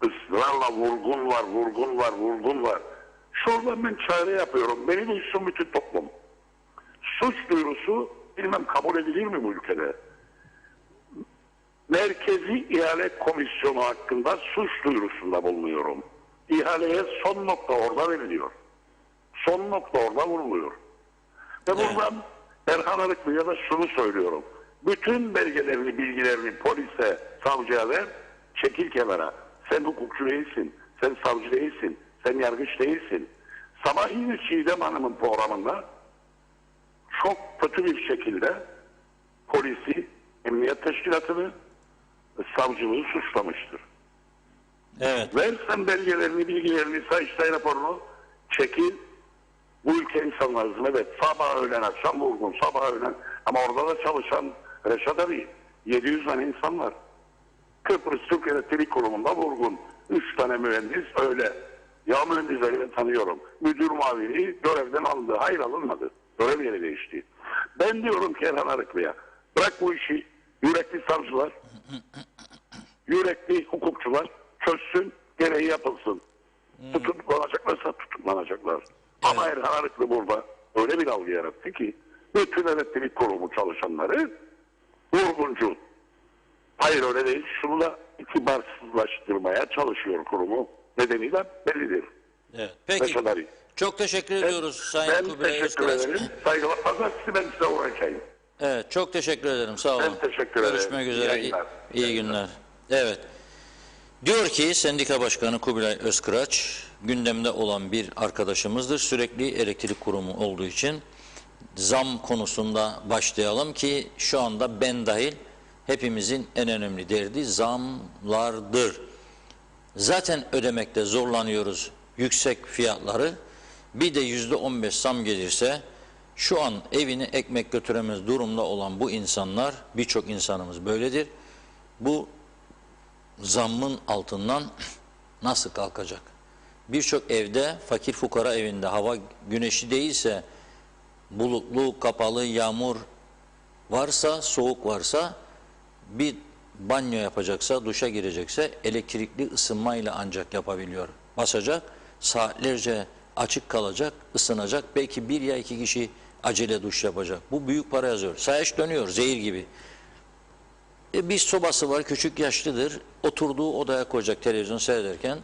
ısrarla vurgun var. Şuradan ben çare yapıyorum. Beni duysun bütün toplum. Suç duyurusu bilmem kabul edilir mi bu ülkede? Merkezi İhale Komisyonu hakkında suç duyurusunda bulunuyorum. İhaleye son nokta orada veriliyor. Son nokta orada vuruluyor. Ve buradan Erhan Arıklı'ya da şunu söylüyorum. Bütün belgelerini, bilgilerini polise, savcıya ver, çekil kenara. Sen hukukçu değilsin, sen savcı değilsin, sen yargıç değilsin. Sabah yine Çiğdem Hanım'ın programında çok kötü bir şekilde polisi, emniyet teşkilatını, savcılığı suçlamıştır. Evet. Versen belgelerini, bilgilerini, Sayıştay raporunu, çekil. Bu ülke insanlarızın, evet, sabah öğlen akşam vurgun, sabah öğlen, ama orada da çalışan Reşat Ali, 700 tane insan var. Kıbrıs Türk Elektrik Kurumu'nda vurgun, 3 tane mühendis öyle. Ya mühendisleri ben tanıyorum. Müdür muavini görevden alındı, hayır alınmadı. Görev yeri değişti. Ben diyorum ki Erhan Arıklı'ya, bırak bu işi, yürekli savcılar, yürekli hukukçular çözsün, gereği yapılsın. Tutuklanacaklarsa tutuklanacaklar. Ama Erhan Arıklı burada öyle bir algı yarattı ki bütün elektrik kurumu çalışanları vurguncu. Hayır öyle değil. Şunu da itibarsızlaştırmaya çalışıyor kurumu. Nedeni de bellidir. Evet. Peki. Çok teşekkür ediyoruz Sayın Ben Kubilay teşekkür Özkıraç. ederim. Saygılar. Pazartesi ben size uğraşayım. Evet, çok teşekkür ederim. Sağ olun. Ben teşekkür ederim. Görüşmek üzere. İyi yayınlar. İyi günler. Evet. Diyor ki Sendika Başkanı Kubilay Özkıraç gündemde olan bir arkadaşımızdır. Sürekli elektrik kurumu olduğu için zam konusunda başlayalım ki şu anda ben dahil hepimizin en önemli derdi zamlardır. Zaten ödemekte zorlanıyoruz yüksek fiyatları. Bir de %15 zam gelirse şu an evine ekmek götüremez durumda olan bu insanlar, birçok insanımız böyledir. Bu zammın altından nasıl kalkacak? Birçok evde, fakir fukara evinde hava güneşi değilse, bulutlu, kapalı, yağmur varsa, soğuk varsa, bir banyo yapacaksa, duşa girecekse elektrikli ısınmayla ancak yapabiliyor. Basacak, saatlerce açık kalacak, ısınacak. Belki bir ya iki kişi acele duş yapacak. Bu büyük para yazıyor. Sayaç dönüyor, zehir gibi. Bir sobası var, küçük yaşlıdır. Oturduğu odaya koyacak televizyon seyrederken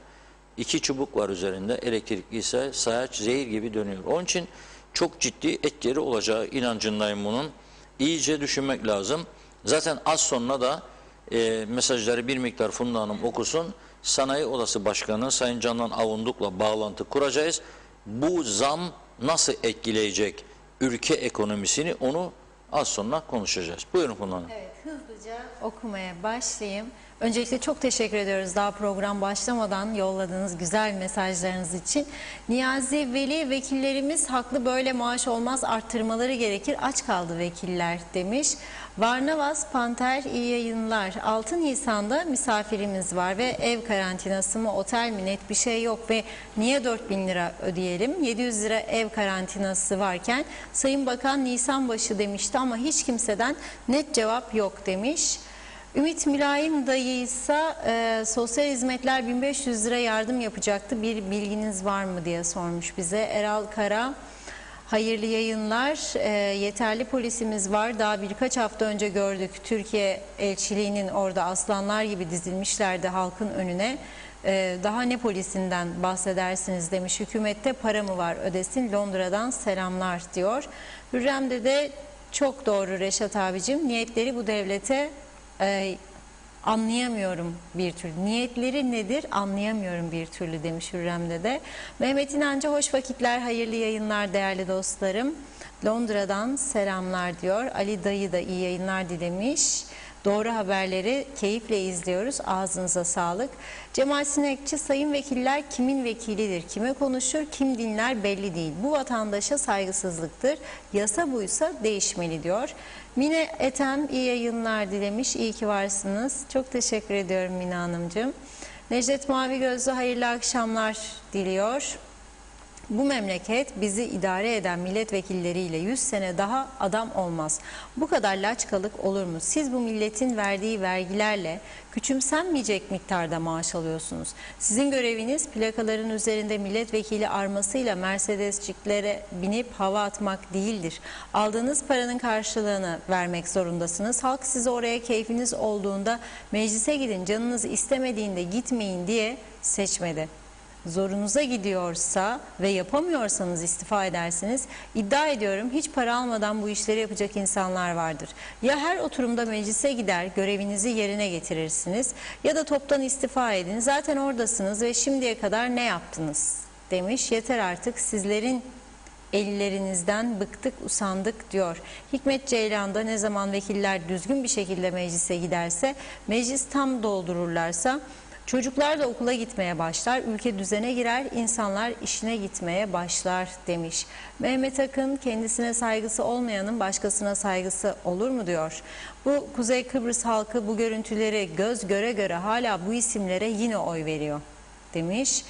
2 çubuk var üzerinde. Elektrikli ise sayaç zehir gibi dönüyor. Onun için çok ciddi etkileri olacağı inancındayım bunun. İyice düşünmek lazım. Zaten az sonra da mesajları bir miktar Funda Hanım okusun. Sanayi Odası Başkanı Sayın Canan Avunduk'la bağlantı kuracağız. Bu zam nasıl etkileyecek ülke ekonomisini, onu az sonra konuşacağız. Buyurun Funda Hanım. Evet, hızlıca okumaya başlayayım. Öncelikle çok teşekkür ediyoruz daha program başlamadan yolladığınız güzel mesajlarınız için. Niyazi Veli, vekillerimiz haklı, böyle maaş olmaz, arttırmaları gerekir, aç kaldı vekiller demiş. Varnavas Panter, iyi yayınlar. 6 Nisan'da misafirimiz var ve ev karantinası mı, otel mi, net bir şey yok ve niye 4.000 lira ödeyelim? 700 lira ev karantinası varken Sayın Bakan Nisan başı demişti ama hiç kimseden net cevap yok demiş. Ümit Mülayim dayı ise sosyal hizmetler 1500 lira yardım yapacaktı, bir bilginiz var mı diye sormuş bize. Eral Kara, hayırlı yayınlar. Yeterli polisimiz var. Daha birkaç hafta önce gördük. Türkiye elçiliğinin orada aslanlar gibi dizilmişlerdi halkın önüne. Daha ne polisinden bahsedersiniz demiş. Hükümette para mı var, ödesin, Londra'dan selamlar diyor. Hürrem de çok doğru Reşat abicim. Niyetleri bu devlete anlayamıyorum bir türlü. Niyetleri nedir anlayamıyorum bir türlü demiş Hürrem'de de. Mehmet İnancı, hoş vakitler, hayırlı yayınlar değerli dostlarım. Londra'dan selamlar diyor. Ali dayı da iyi yayınlar dilemiş. Doğru haberleri keyifle izliyoruz. Ağzınıza sağlık. Cemal Sinekçi, sayın vekiller kimin vekilidir? Kime konuşur? Kim dinler belli değil. Bu vatandaşa saygısızlıktır. Yasa buysa değişmeli diyor. Mine Etem, iyi yayınlar dilemiş. İyi ki varsınız. Çok teşekkür ediyorum Mine Hanımcığım. Necdet Mavi Gözlü, hayırlı akşamlar diliyor. Bu memleket bizi idare eden milletvekilleriyle 100 sene daha adam olmaz. Bu kadar laçkalık olur mu? Siz bu milletin verdiği vergilerle küçümsenmeyecek miktarda maaş alıyorsunuz. Sizin göreviniz plakaların üzerinde milletvekili armasıyla Mercedesciklere binip hava atmak değildir. Aldığınız paranın karşılığını vermek zorundasınız. Halk sizi oraya keyfiniz olduğunda meclise gidin, canınız istemediğinde gitmeyin diye seçmedi. Zorunuza gidiyorsa ve yapamıyorsanız istifa edersiniz. İddia ediyorum hiç para almadan bu işleri yapacak insanlar vardır. Ya her oturumda meclise gider görevinizi yerine getirirsiniz ya da toptan istifa edin. Zaten oradasınız ve şimdiye kadar ne yaptınız demiş. Yeter artık sizlerin ellerinizden bıktık usandık diyor. Hikmet Ceylan'da ne zaman vekiller düzgün bir şekilde meclise giderse, meclis tam doldururlarsa çocuklar da okula gitmeye başlar, ülke düzene girer, insanlar işine gitmeye başlar demiş. Mehmet Akın kendisine saygısı olmayanın başkasına saygısı olur mu diyor. Bu Kuzey Kıbrıs halkı bu görüntüleri göz göre göre hala bu isimlere yine oy veriyor demiş.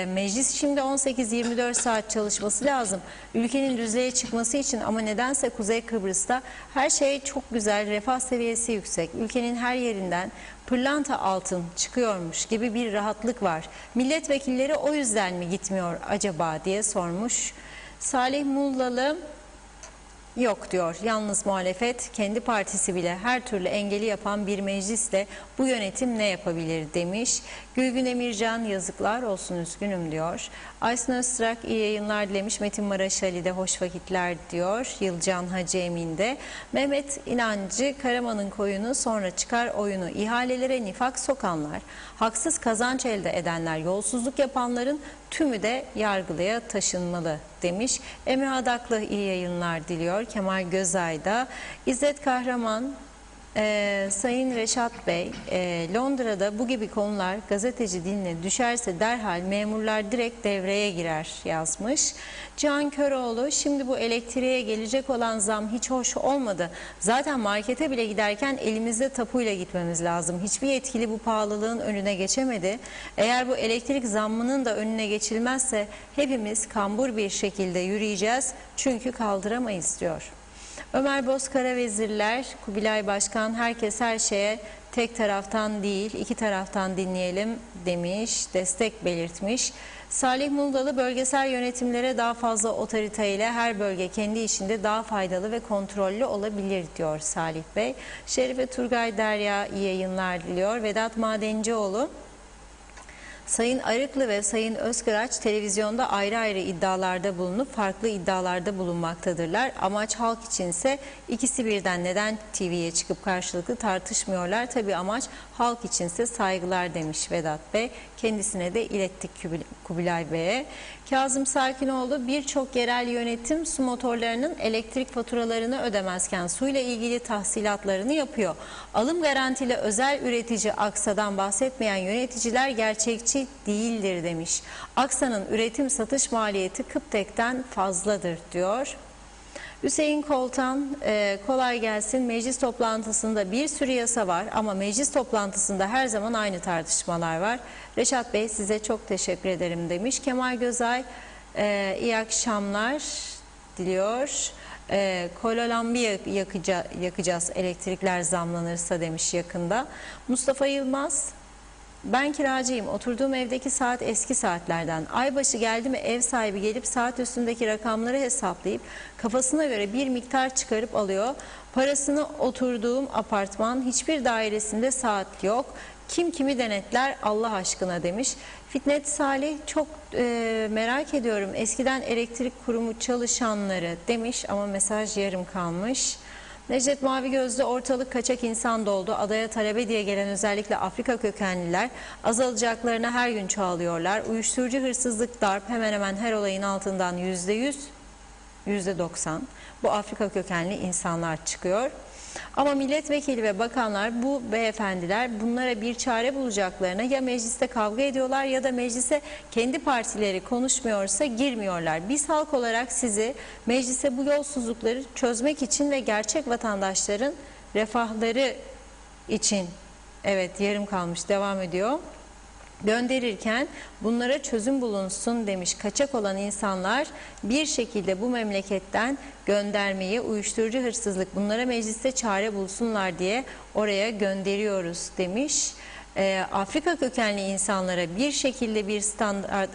Meclis şimdi 18-24 saat çalışması lazım. Ülkenin düzlüğe çıkması için ama nedense Kuzey Kıbrıs'ta her şey çok güzel, refah seviyesi yüksek. Ülkenin her yerinden pırlanta altın çıkıyormuş gibi bir rahatlık var. Milletvekilleri o yüzden mi gitmiyor acaba diye sormuş. Salih Mullalı yok diyor. Yalnız muhalefet kendi partisi bile her türlü engeli yapan bir meclisle bu yönetim ne yapabilir demiş. Gülgün Emircan yazıklar olsun üzgünüm diyor. Aysun Öztrak iyi yayınlar dilemiş. Metin Maraşali de hoş vakitler diyor. Yılcan Hacı Emin de. Mehmet İnancı Karaman'ın koyunu sonra çıkar oyunu. İhalelere nifak sokanlar, haksız kazanç elde edenler, yolsuzluk yapanların tümü de yargılıya taşınmalı demiş. Emre Adaklı iyi yayınlar diliyor. Kemal Gözay da. İzzet Kahraman Sayın Reşat Bey, Londra'da bu gibi konular gazeteci diline düşerse derhal memurlar direkt devreye girer yazmış. Cihan Köroğlu, şimdi bu elektriğe gelecek olan zam hiç hoş olmadı. Zaten markete bile giderken elimizde tapuyla gitmemiz lazım. Hiçbir yetkili bu pahalılığın önüne geçemedi. Eğer bu elektrik zammının da önüne geçilmezse hepimiz kambur bir şekilde yürüyeceğiz. Çünkü kaldıramayız diyor. Ömer Bozkara vezirler, Kubilay Başkan herkes her şeye tek taraftan değil iki taraftan dinleyelim demiş, destek belirtmiş. Salih Muldalı bölgesel yönetimlere daha fazla otoriteyle her bölge kendi işinde daha faydalı ve kontrollü olabilir diyor Salih Bey. Şerife Turgay Derya iyi yayınlar diliyor. Vedat Madencioğlu, Sayın Arıklı ve Sayın Özkıraç televizyonda ayrı ayrı iddialarda bulunup farklı iddialarda bulunmaktadırlar. Amaç halk içinse ikisi birden neden TV'ye çıkıp karşılıklı tartışmıyorlar? Tabii amaç halk içinse saygılar demiş Vedat Bey. Kendisine de ilettik Kubilay Bey'e. Kazım Sakinoğlu, birçok yerel yönetim su motorlarının elektrik faturalarını ödemezken suyla ilgili tahsilatlarını yapıyor. Alım garantili özel üretici Aksa'dan bahsetmeyen yöneticiler gerçekçi değildir demiş. Aksa'nın üretim satış maliyeti Kıptek'ten fazladır diyor. Hüseyin Koltan, kolay gelsin. Meclis toplantısında bir sürü yasa var ama meclis toplantısında her zaman aynı tartışmalar var. Reşat Bey size çok teşekkür ederim demiş. Kemal Gözay iyi akşamlar diliyor. Kolalambi yakacağız elektrikler zamlanırsa demiş yakında. Mustafa Yılmaz, ben kiracıyım. Oturduğum evdeki saat eski saatlerden. Aybaşı geldi mi ev sahibi gelip saat üstündeki rakamları hesaplayıp kafasına göre bir miktar çıkarıp alıyor. Parasını oturduğum apartman hiçbir dairesinde saat yok. Kim kimi denetler Allah aşkına demiş. Fitnet Salih, çok merak ediyorum eskiden elektrik kurumu çalışanları demiş ama mesaj yarım kalmış. Necdet Mavi Gözlü, ortalık kaçak insan doldu. Adaya talebe diye gelen özellikle Afrika kökenliler azalacaklarına her gün çoğalıyorlar. Uyuşturucu, hırsızlık, darp hemen hemen her olayın altından %100, %90 bu Afrika kökenli insanlar çıkıyor. Ama milletvekili ve bakanlar, bu beyefendiler bunlara bir çare bulacaklarına ya mecliste kavga ediyorlar ya da meclise kendi partileri konuşmuyorsa girmiyorlar. Biz halk olarak sizi meclise bu yolsuzlukları çözmek için ve gerçek vatandaşların refahları için, evet yarım kalmış, devam ediyor. Gönderirken bunlara çözüm bulunsun demiş. Kaçak olan insanlar bir şekilde bu memleketten göndermeyi, uyuşturucu, hırsızlık, bunlara mecliste çare bulsunlar diye oraya gönderiyoruz demiş. Afrika kökenli insanlara bir şekilde bir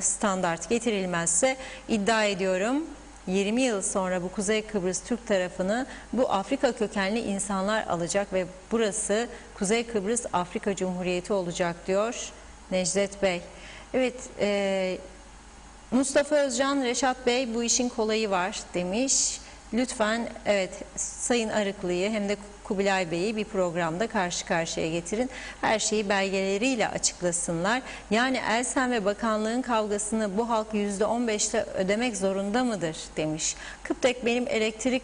standart getirilmezse iddia ediyorum 20 yıl sonra bu Kuzey Kıbrıs Türk tarafını bu Afrika kökenli insanlar alacak ve burası Kuzey Kıbrıs Afrika Cumhuriyeti olacak diyor Necdet Bey. Evet, Mustafa Özcan, Reşat Bey bu işin kolayı var demiş. Lütfen evet Sayın Arıklı'yı hem de Kubilay Bey'i bir programda karşı karşıya getirin. Her şeyi belgeleriyle açıklasınlar. Yani Elsen ve bakanlığın kavgasını bu halk %15'te ödemek zorunda mıdır demiş. Kıptek benim elektrik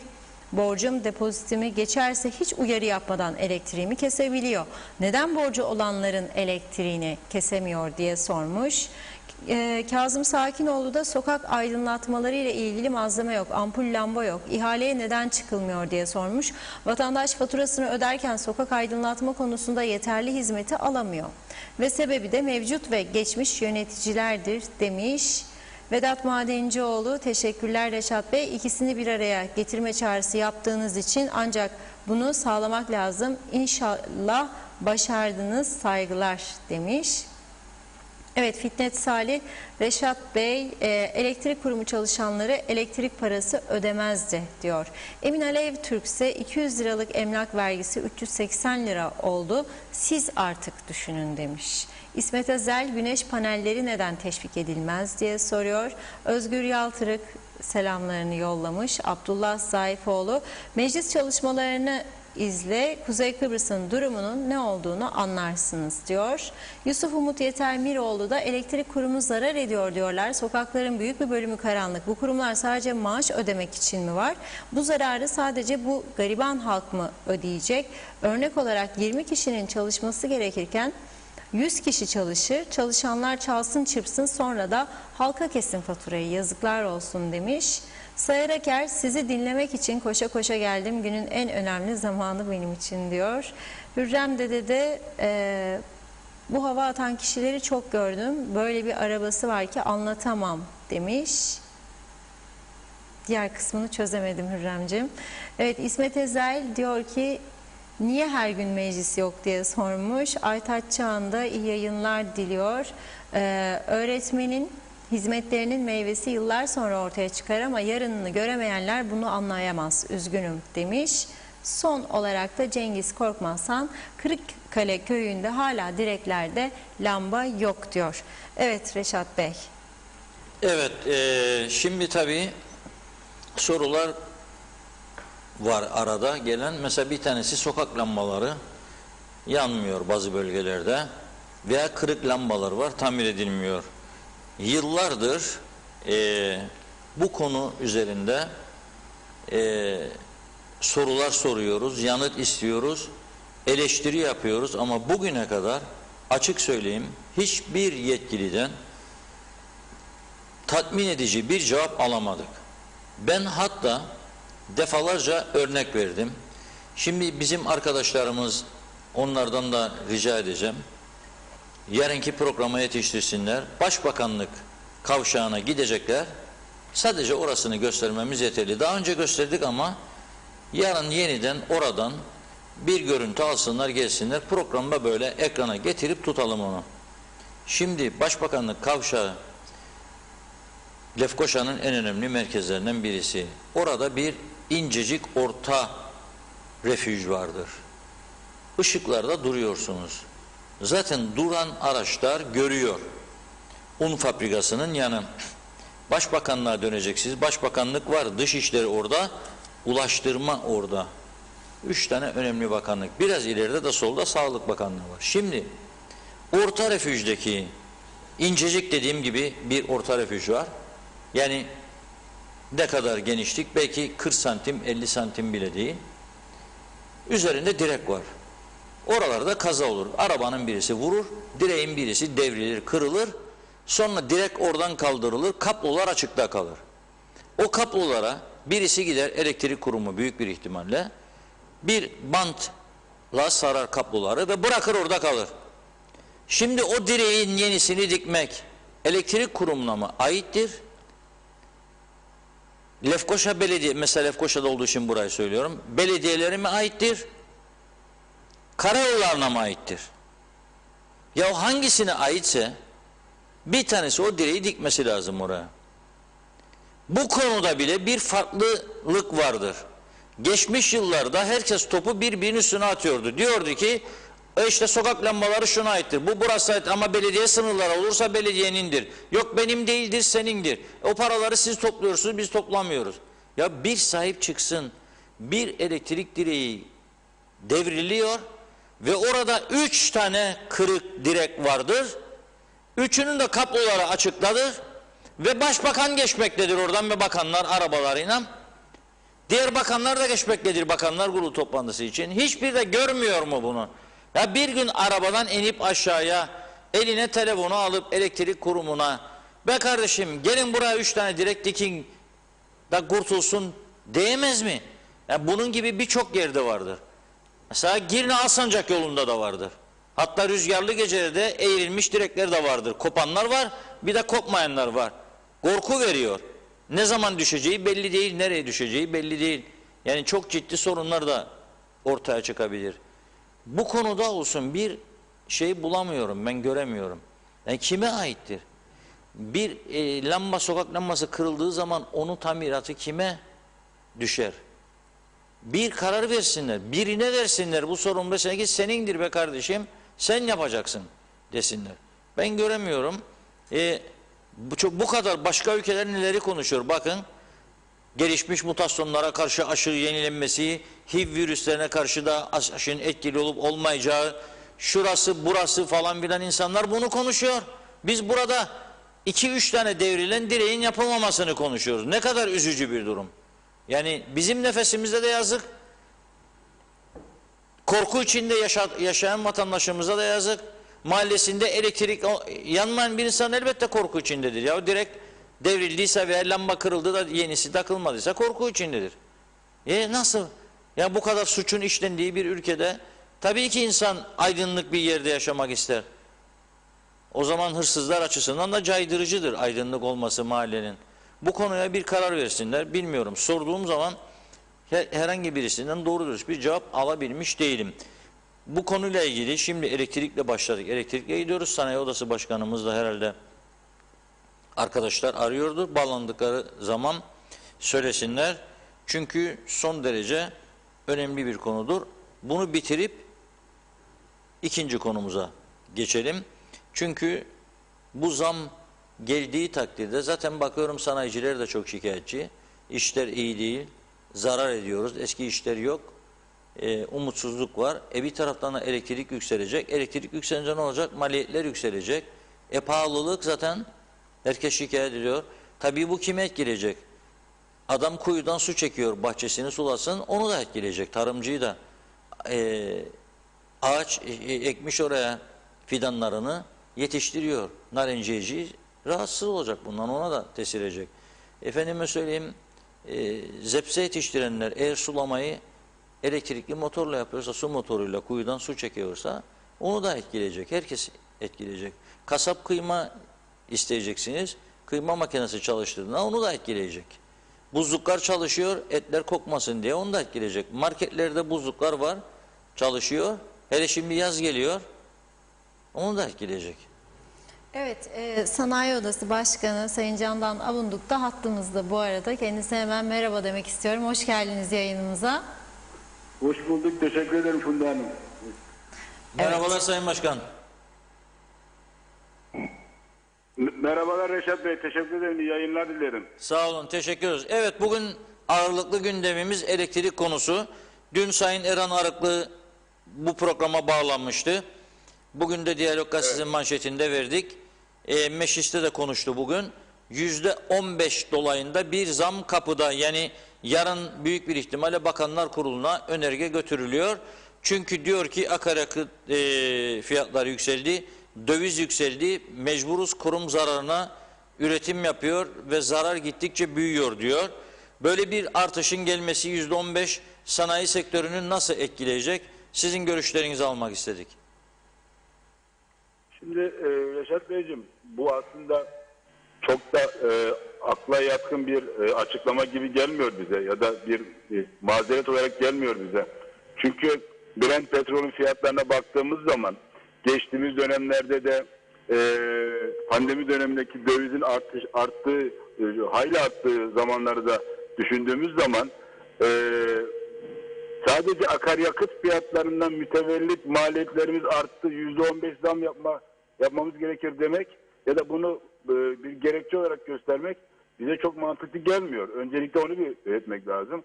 borcum depozitimi geçerse hiç uyarı yapmadan elektriğimi kesebiliyor. Neden borcu olanların elektriğini kesemiyor diye sormuş. Kazım Sakinoğlu da sokak aydınlatmaları ile ilgili malzeme yok, ampul lamba yok, ihaleye neden çıkılmıyor diye sormuş. Vatandaş faturasını öderken sokak aydınlatma konusunda yeterli hizmeti alamıyor. Ve sebebi de mevcut ve geçmiş yöneticilerdir demiş. Vedat Madencioğlu, teşekkürler Reşat Bey. İkisini bir araya getirme çağrısı yaptığınız için ancak bunu sağlamak lazım. İnşallah başardınız, saygılar demiş. Evet, Fitnet Salih, Reşat Bey elektrik kurumu çalışanları elektrik parası ödemezdi diyor. Emin Alev Türk ise 200 liralık emlak vergisi 380 lira oldu. Siz artık düşünün demiş. İsmet Özel, güneş panelleri neden teşvik edilmez diye soruyor. Özgür Yaltırık selamlarını yollamış. Abdullah Zaifoğlu, meclis çalışmalarını izle, Kuzey Kıbrıs'ın durumunun ne olduğunu anlarsınız diyor. Yusuf Umut Yeter Miroğlu da elektrik kurumu zarar ediyor diyorlar. Sokakların büyük bir bölümü karanlık. Bu kurumlar sadece maaş ödemek için mi var? Bu zararı sadece bu gariban halk mı ödeyecek? Örnek olarak 20 kişinin çalışması gerekirken 100 kişi çalışır, çalışanlar çalsın çırpsın sonra da halka kesin faturayı, yazıklar olsun demiş. Sayar Aker, sizi dinlemek için koşa koşa geldim, günün en önemli zamanı benim için diyor. Hürrem Dede de bu hava atan kişileri çok gördüm, böyle bir arabası var ki anlatamam demiş. Diğer kısmını çözemedim Hürremciğim. Evet, İsmet Ezel diyor ki niye her gün meclis yok diye sormuş. Aytaç Çağan da iyi yayınlar diliyor. Öğretmenin hizmetlerinin meyvesi yıllar sonra ortaya çıkar ama yarınını göremeyenler bunu anlayamaz. Üzgünüm demiş. Son olarak da Cengiz Korkmazhan, Kırıkkale köyünde hala direklerde lamba yok diyor. Evet Reşat Bey. Evet, şimdi tabii sorular var arada gelen. Mesela bir tanesi sokak lambaları yanmıyor bazı bölgelerde veya kırık lambalar var, tamir edilmiyor. Yıllardır bu konu üzerinde sorular soruyoruz, yanıt istiyoruz, eleştiri yapıyoruz ama bugüne kadar açık söyleyeyim hiçbir yetkiliden tatmin edici bir cevap alamadık. Ben hatta defalarca örnek verdim. Şimdi bizim arkadaşlarımız, onlardan da rica edeceğim. Yarınki programa yetiştirsinler. Başbakanlık kavşağına gidecekler. Sadece orasını göstermemiz yeterli. Daha önce gösterdik ama yarın yeniden oradan bir görüntü alsınlar, gelsinler. Programda böyle ekrana getirip tutalım onu. Şimdi Başbakanlık kavşağı Lefkoşa'nın en önemli merkezlerinden birisi. Orada bir incecik orta refüj vardır. Işıklarda duruyorsunuz. Zaten duran araçlar görüyor. Un fabrikasının yanı. Başbakanlığa döneceksiniz. Başbakanlık var, Dışişleri orada, Ulaştırma orada. 3 tane önemli bakanlık. Biraz ileride de solda Sağlık Bakanlığı var. Şimdi orta refüjdeki incecik dediğim gibi bir orta refüj var. Yani ne kadar genişlik? Belki 40 santim, 50 santim bile değil. Üzerinde direk var. Oralarda kaza olur. Arabanın birisi vurur, direğin birisi devrilir, kırılır. Sonra direk oradan kaldırılır, kablolar açıkta kalır. O kablolara birisi gider, elektrik kurumu büyük bir ihtimalle bir bantla sarar kabloları ve bırakır orada kalır. Şimdi o direğin yenisini dikmek elektrik kurumuna mı aittir? Lefkoşa Belediye, mesela Lefkoşa'da olduğu için burayı söylüyorum. Belediyelere mi aittir? Karayollarına mı aittir? Ya hangisine aitse bir tanesi o direği dikmesi lazım oraya. Bu konuda bile bir farklılık vardır. Geçmiş yıllarda herkes topu birbirinin üstüne atıyordu. Diyordu ki işte sokak lambaları şuna aittir. Bu burası ait ama belediye sınırları olursa belediyenindir. Yok benim değildir, senindir. O paraları siz topluyorsunuz, biz toplamıyoruz. Ya bir sahip çıksın. Bir elektrik direği devriliyor ve orada 3 tane kırık direk vardır. Üçünün de kabloları açıkladır ve başbakan geçmektedir oradan ve bakanlar arabalarıyla. Diğer bakanlar da geçmektedir bakanlar kurulu toplantısı için. Hiçbiri de görmüyor mu bunu? Ya bir gün arabadan inip aşağıya eline telefonu alıp elektrik kurumuna be kardeşim gelin buraya 3 tane direk dikin da kurtulsun diyemez mi? Ya bunun gibi birçok yerde vardır. Mesela Girne Alsancak yolunda da vardır. Hatta rüzgarlı gecelerde eğrilmiş direkler de vardır. Kopanlar var, bir de kopmayanlar var. Korku veriyor. Ne zaman düşeceği belli değil, nereye düşeceği belli değil. Yani çok ciddi sorunlar da ortaya çıkabilir. Bu konuda olsun bir şey bulamıyorum, ben göremiyorum. Yani kime aittir? Bir lamba, sokak lambası kırıldığı zaman onun tamiratı kime düşer? Bir karar versinler, birine versinler bu sorun mesela ki senindir be kardeşim, sen yapacaksın desinler. Ben göremiyorum. Bu kadar başka ülkeler neleri konuşuyor bakın. Gelişmiş mutasyonlara karşı aşı yenilenmesi, HIV virüslerine karşı da aşının etkili olup olmayacağı, şurası burası falan filan insanlar bunu konuşuyor. Biz burada 2-3 tane devrilen direğin yapılmamasını konuşuyoruz. Ne kadar üzücü bir durum. Yani bizim nefesimizde de yazık. Korku içinde yaşayan vatandaşımıza da yazık. Mahallesinde elektrik yanmayan bir insan elbette korku içindedir. Ya direkt devrildiyse veya lamba kırıldı da yenisi takılmadıysa korku içindedir. Nasıl? Ya bu kadar suçun işlendiği bir ülkede tabii ki insan aydınlık bir yerde yaşamak ister. O zaman hırsızlar açısından da caydırıcıdır aydınlık olması mahallenin. Bu konuya bir karar versinler. Bilmiyorum. Sorduğum zaman herhangi birisinden doğru dürüst bir cevap alabilmiş değilim. Bu konuyla ilgili şimdi elektrikle başladık. Elektrikle gidiyoruz. Sanayi Odası Başkanımız da herhalde arkadaşlar arıyordu. Bağlandıkları zaman söylesinler. Çünkü son derece önemli bir konudur. Bunu bitirip ikinci konumuza geçelim. Çünkü bu zam geldiği takdirde zaten bakıyorum sanayiciler de çok şikayetçi. İşler iyi değil. Zarar ediyoruz. Eski işler yok. Umutsuzluk var. Bir taraftan da elektrik yükselecek. Elektrik yükselince ne olacak? Maliyetler yükselecek. Pahalılık zaten herkes şikayet ediyor. Tabii bu kimi etkileyecek? Adam kuyudan su çekiyor, bahçesini sulasın, onu da etkileyecek. Tarımcıyı da ağaç ekmiş oraya fidanlarını yetiştiriyor. Narenciyeci rahatsız olacak bundan, ona da tesir edecek. Efendime söyleyeyim, zepse yetiştirenler eğer sulamayı elektrikli motorla yapıyorsa, su motoruyla kuyudan su çekiyorsa onu da etkileyecek. Herkes etkileyecek. Kasap kıyma isteyeceksiniz. Kıyma makinesi çalıştırdığında onu da etkileyecek. Buzluklar çalışıyor, etler kokmasın diye onu da etkileyecek. Marketlerde buzluklar var, çalışıyor. Hele şimdi yaz geliyor, onu da etkileyecek. Evet, Sanayi Odası Başkanı Sayın Candan Avunduk da hattımızda bu arada. Kendisine hemen merhaba demek istiyorum. Hoş geldiniz yayınımıza. Hoş bulduk. Teşekkür ederim Funda Hanım. Merhabalar Sayın Başkan. Merhabalar Reşat Bey. Teşekkür ederim. İyi yayınlar dilerim. Sağ olun, teşekkür ederiz. Evet, bugün ağırlıklı gündemimiz elektrik konusu. Dün Sayın Eren Arıklı bu programa bağlanmıştı. Bugün de Diyalog Gazetesi'nin manşetinde verdik. Mecliste de konuştu bugün. %15 dolayında bir zam kapıda. Yani yarın büyük bir ihtimalle Bakanlar Kurulu'na önerge götürülüyor. Çünkü diyor ki akaryakıt fiyatları yükseldi, döviz yükseldi, mecburuz kurum zararına üretim yapıyor ve zarar gittikçe büyüyor diyor. Böyle bir artışın gelmesi %15 sanayi sektörünü nasıl etkileyecek? Sizin görüşlerinizi almak istedik. Şimdi Reşat Beyciğim, bu aslında çok da akla yatkın bir açıklama gibi gelmiyor bize ya da bir mazeret olarak gelmiyor bize. Çünkü Brent petrolün fiyatlarına baktığımız zaman geçtiğimiz dönemlerde de pandemi dönemindeki dövizin arttığı, hayli arttığı zamanları da düşündüğümüz zaman sadece akaryakıt fiyatlarından mütevellit maliyetlerimiz arttı, %15 zam yapmamız gerekir demek ya da bunu bir gerekçe olarak göstermek bize çok mantıklı gelmiyor. Öncelikle onu bir belirtmek lazım.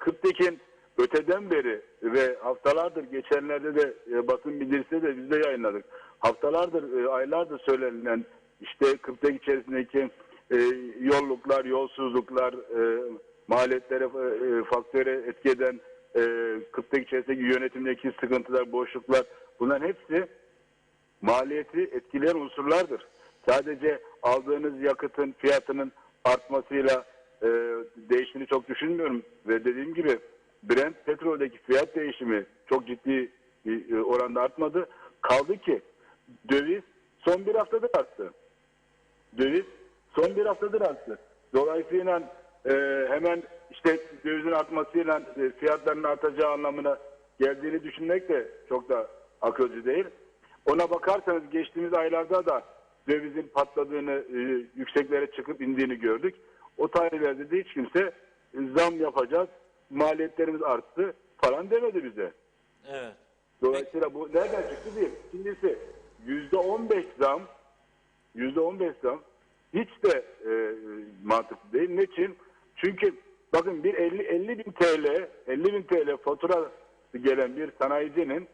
Kıptekin öteden beri ve haftalardır, geçenlerde de basın bildirisi de biz de yayınladık. Haftalardır, aylardır söylenen işte Kıptek içerisindeki yolluklar, yolsuzluklar, maliyetlere, faktöre etki eden Kıptek içerisindeki yönetimdeki sıkıntılar, boşluklar, bunların hepsi maliyeti etkileyen unsurlardır. Sadece aldığınız yakıtın fiyatının artmasıyla değiştiğini çok düşünmüyorum ve dediğim gibi Brent petroldeki fiyat değişimi çok ciddi oranda artmadı. Kaldı ki döviz son bir haftadır arttı. Döviz son bir haftadır arttı. Dolayısıyla hemen işte dövizin artmasıyla fiyatların artacağı anlamına geldiğini düşünmek de çok da akılcı değil. Ona bakarsanız geçtiğimiz aylarda da dövizin patladığını, yükseklere çıkıp indiğini gördük. O tarihlerde de hiç kimse zam yapacağız, maliyetlerimiz arttı falan demedi bize. Evet. Dolayısıyla bu nereden çıktı değil. İkincisi %15 zam hiç de mantıklı değil. Niçin? Çünkü bakın bir 50 bin TL fatura gelen bir sanayicinin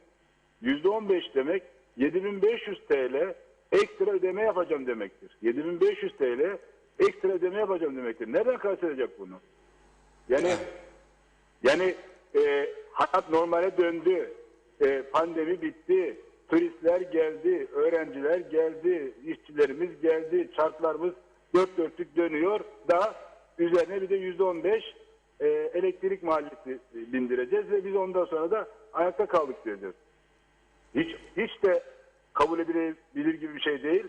%15 demek 7.500 TL ekstra ödeme yapacağım demektir. 7.500 TL ekstra ödeme yapacağım demektir. Nereden karşılayacak bunu? Yani hayat normale döndü. Pandemi bitti. Turistler geldi, öğrenciler geldi, işçilerimiz geldi, çarklarımız dört dörtlük dönüyor da üzerine bir de %15 elektrik maliyeti bindireceğiz ve biz ondan sonra da ayakta kaldık diyeceğiz. Hiç de kabul edilebilir gibi bir şey değil.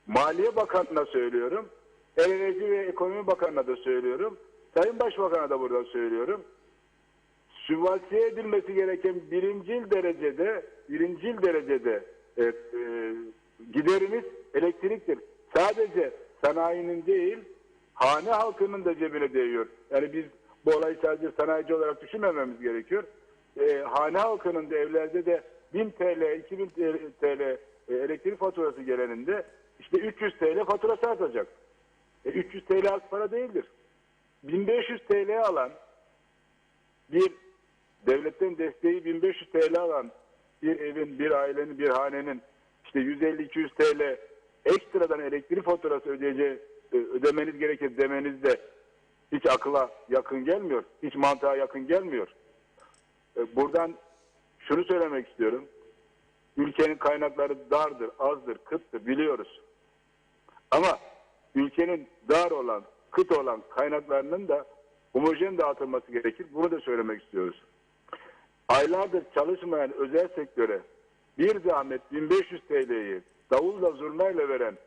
Maliye Bakanı'na söylüyorum, Enerji ve Ekonomi Bakanı'na da söylüyorum, Sayın Başbakan'a da buradan söylüyorum. Sübvansiye edilmesi gereken birincil derecede giderimiz elektriktir. Sadece sanayinin değil, hane halkının da cebine değiyor. Yani biz bu olayı sadece sanayici olarak düşünmememiz gerekiyor. Hane halkının da evlerde de 1000 TL, 2000 TL elektrik faturası geleninde işte 300 TL faturası artacak. 300 TL az para değildir. 1500 TL alan bir devletten desteği 1500 TL alan bir evin, bir ailenin, bir hanenin işte 150-200 TL ekstradan elektrik faturası ödemeniz gerekir demeniz de hiç akla yakın gelmiyor. Hiç mantığa yakın gelmiyor. Buradan şunu söylemek istiyorum. Ülkenin kaynakları dardır, azdır, kıttır biliyoruz. Ama ülkenin dar olan, kıt olan kaynaklarının da homojen dağıtılması gerekir. Bunu da söylemek istiyoruz. Aylardır çalışmayan özel sektöre bir zahmet 1500 TL'yi davulla zurnayla veren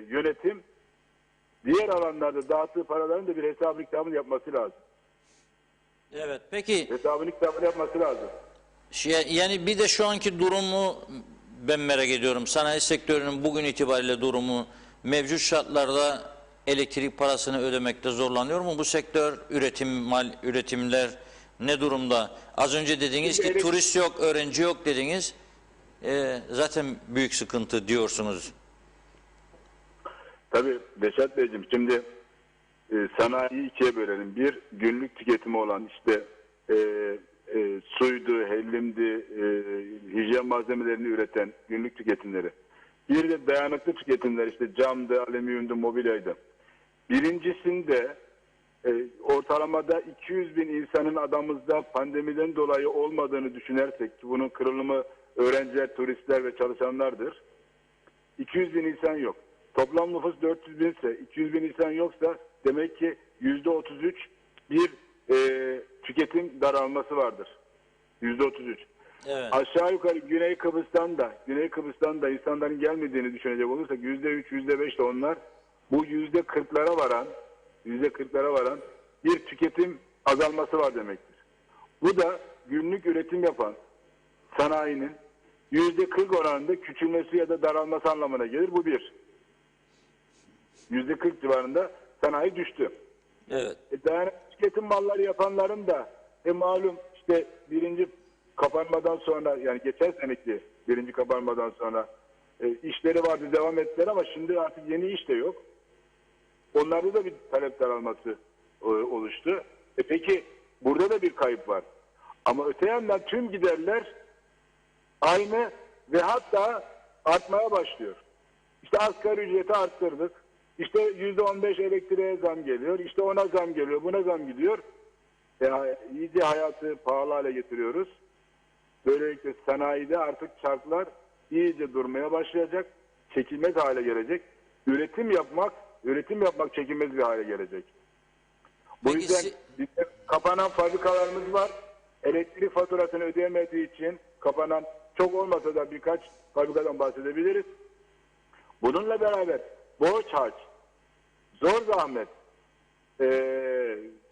yönetim diğer alanlarda dağıttığı paraların da bir hesabını kitabını yapması lazım. Evet, peki. Hesabını kitabını yapması lazım. Yani bir de şu anki durumu ben merak ediyorum. Sanayi sektörünün bugün itibariyle durumu mevcut şartlarda elektrik parasını ödemekte zorlanıyor mu? Bu sektör üretimler ne durumda? Az önce dediniz ki turist yok, öğrenci yok dediniz. Zaten büyük sıkıntı diyorsunuz. Tabii Reşat Beyciğim, şimdi sanayiyi ikiye bölelim. Bir, günlük tüketimi olan işte suydu, hellimdi, hijyen malzemelerini üreten günlük tüketimleri. Bir de dayanıklı tüketimler, işte camdı, alüminyumdu, mobilyaydı. Birincisinde ortalamada 200 bin insanın adamızda pandemiden dolayı olmadığını düşünersek, bunun kırılımı öğrenciler, turistler ve çalışanlardır. 200 bin insan yok. Toplam nüfus 400 binse, 200 bin insan yoksa demek ki %33 bir tüketim daralması vardır. %33. Evet. Aşağı yukarı Güney Kıbrıs'tan da insanların gelmediğini düşünecek olursak %3, %5 de onlar, bu %40'lara varan bir tüketim azalması var demektir. Bu da günlük üretim yapan sanayinin %40 oranında küçülmesi ya da daralması anlamına gelir. Bu bir. %40 civarında sanayi düştü. Evet. Dayanıklı tüketim malları yapanların da malum işte birinci kapanmadan sonra, yani geçen seneki birinci kapanmadan sonra işleri vardı, devam ettiler ama şimdi artık yeni iş de yok. Onlarda da bir talep daralması oluştu. Peki burada da bir kayıp var. Ama öte yandan tüm giderler aynı ve hatta artmaya başlıyor. İşte asgari ücreti arttırdık. İşte %15 elektriğe zam geliyor. İşte ona zam geliyor. Buna zam gidiyor. İyice hayatı pahalı hale getiriyoruz. Böylelikle sanayide artık çarklar iyice durmaya başlayacak. Çekilmez hale gelecek. Üretim yapmak çekilmez bir hale gelecek. Bu Peki yüzden bizde kapanan fabrikalarımız var. Elektrik faturasını ödeyemediği için kapanan, çok olmasa da birkaç fabrikadan bahsedebiliriz. Bununla beraber borç harç, zor zahmet,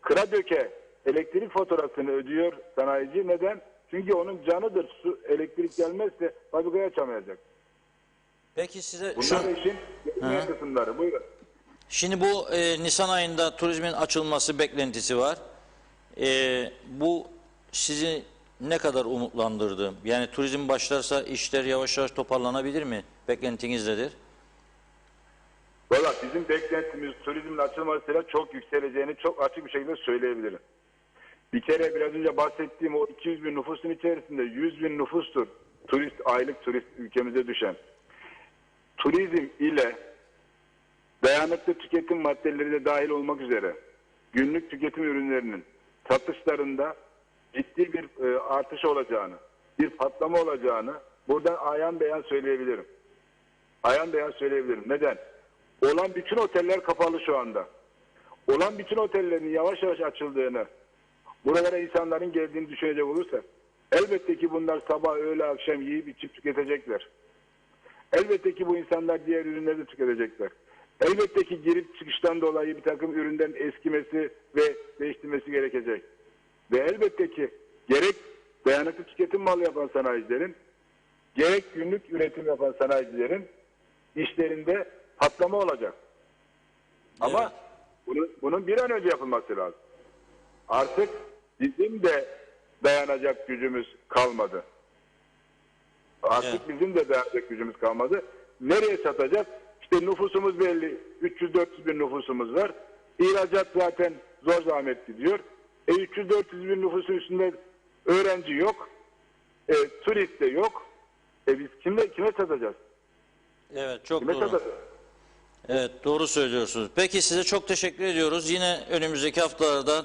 kıra döke elektrik faturasını ödüyor sanayici. Neden? Çünkü onun canıdır. Elektrik gelmezse fabrikayı açamayacak. Peki size Bunlar da işin gelmeyen kısımları. Buyurun. şimdi bu Nisan ayında turizmin açılması beklentisi var. Bu sizi ne kadar umutlandırdı? Yani turizm başlarsa işler yavaş yavaş toparlanabilir mi? Beklentiniz nedir? Valla bizim beklentimiz turizmin açılmasıyla çok yükseleceğini çok açık bir şekilde söyleyebilirim. Bir kere biraz önce bahsettiğim o 200 bin nüfusun içerisinde 100 bin nüfustur aylık turist ülkemize düşen. Turizm ile dayanıklı tüketim maddeleri de dahil olmak üzere günlük tüketim ürünlerinin satışlarında ciddi bir artış olacağını, bir patlama olacağını buradan ayan beyan söyleyebilirim. Neden? Olan bütün oteller kapalı şu anda. Olan bütün otellerin yavaş yavaş açıldığını, buralara insanların geldiğini düşünecek olursa, elbette ki bunlar sabah, öğle, akşam yiyip içip tüketecekler. Elbette ki bu insanlar diğer ürünleri de tüketecekler. Elbette ki girip çıkıştan dolayı bir takım ürünlerin eskimesi ve değiştirmesi gerekecek. Ve elbette ki gerek dayanıklı tüketim malı yapan sanayicilerin, gerek günlük üretim yapan sanayicilerin işlerinde patlama olacak. Ama bunun bir an önce yapılması lazım. Artık bizim de dayanacak gücümüz kalmadı. Nereye satacağız? İşte nüfusumuz belli. 300-400 bin nüfusumuz var. İhracat zaten zor zahmet gidiyor. 300-400 bin nüfusun üstünde öğrenci yok. Turist de yok. Biz kime satacağız? Evet, çok doğru. Evet, doğru söylüyorsunuz. Peki size çok teşekkür ediyoruz. Yine önümüzdeki haftalarda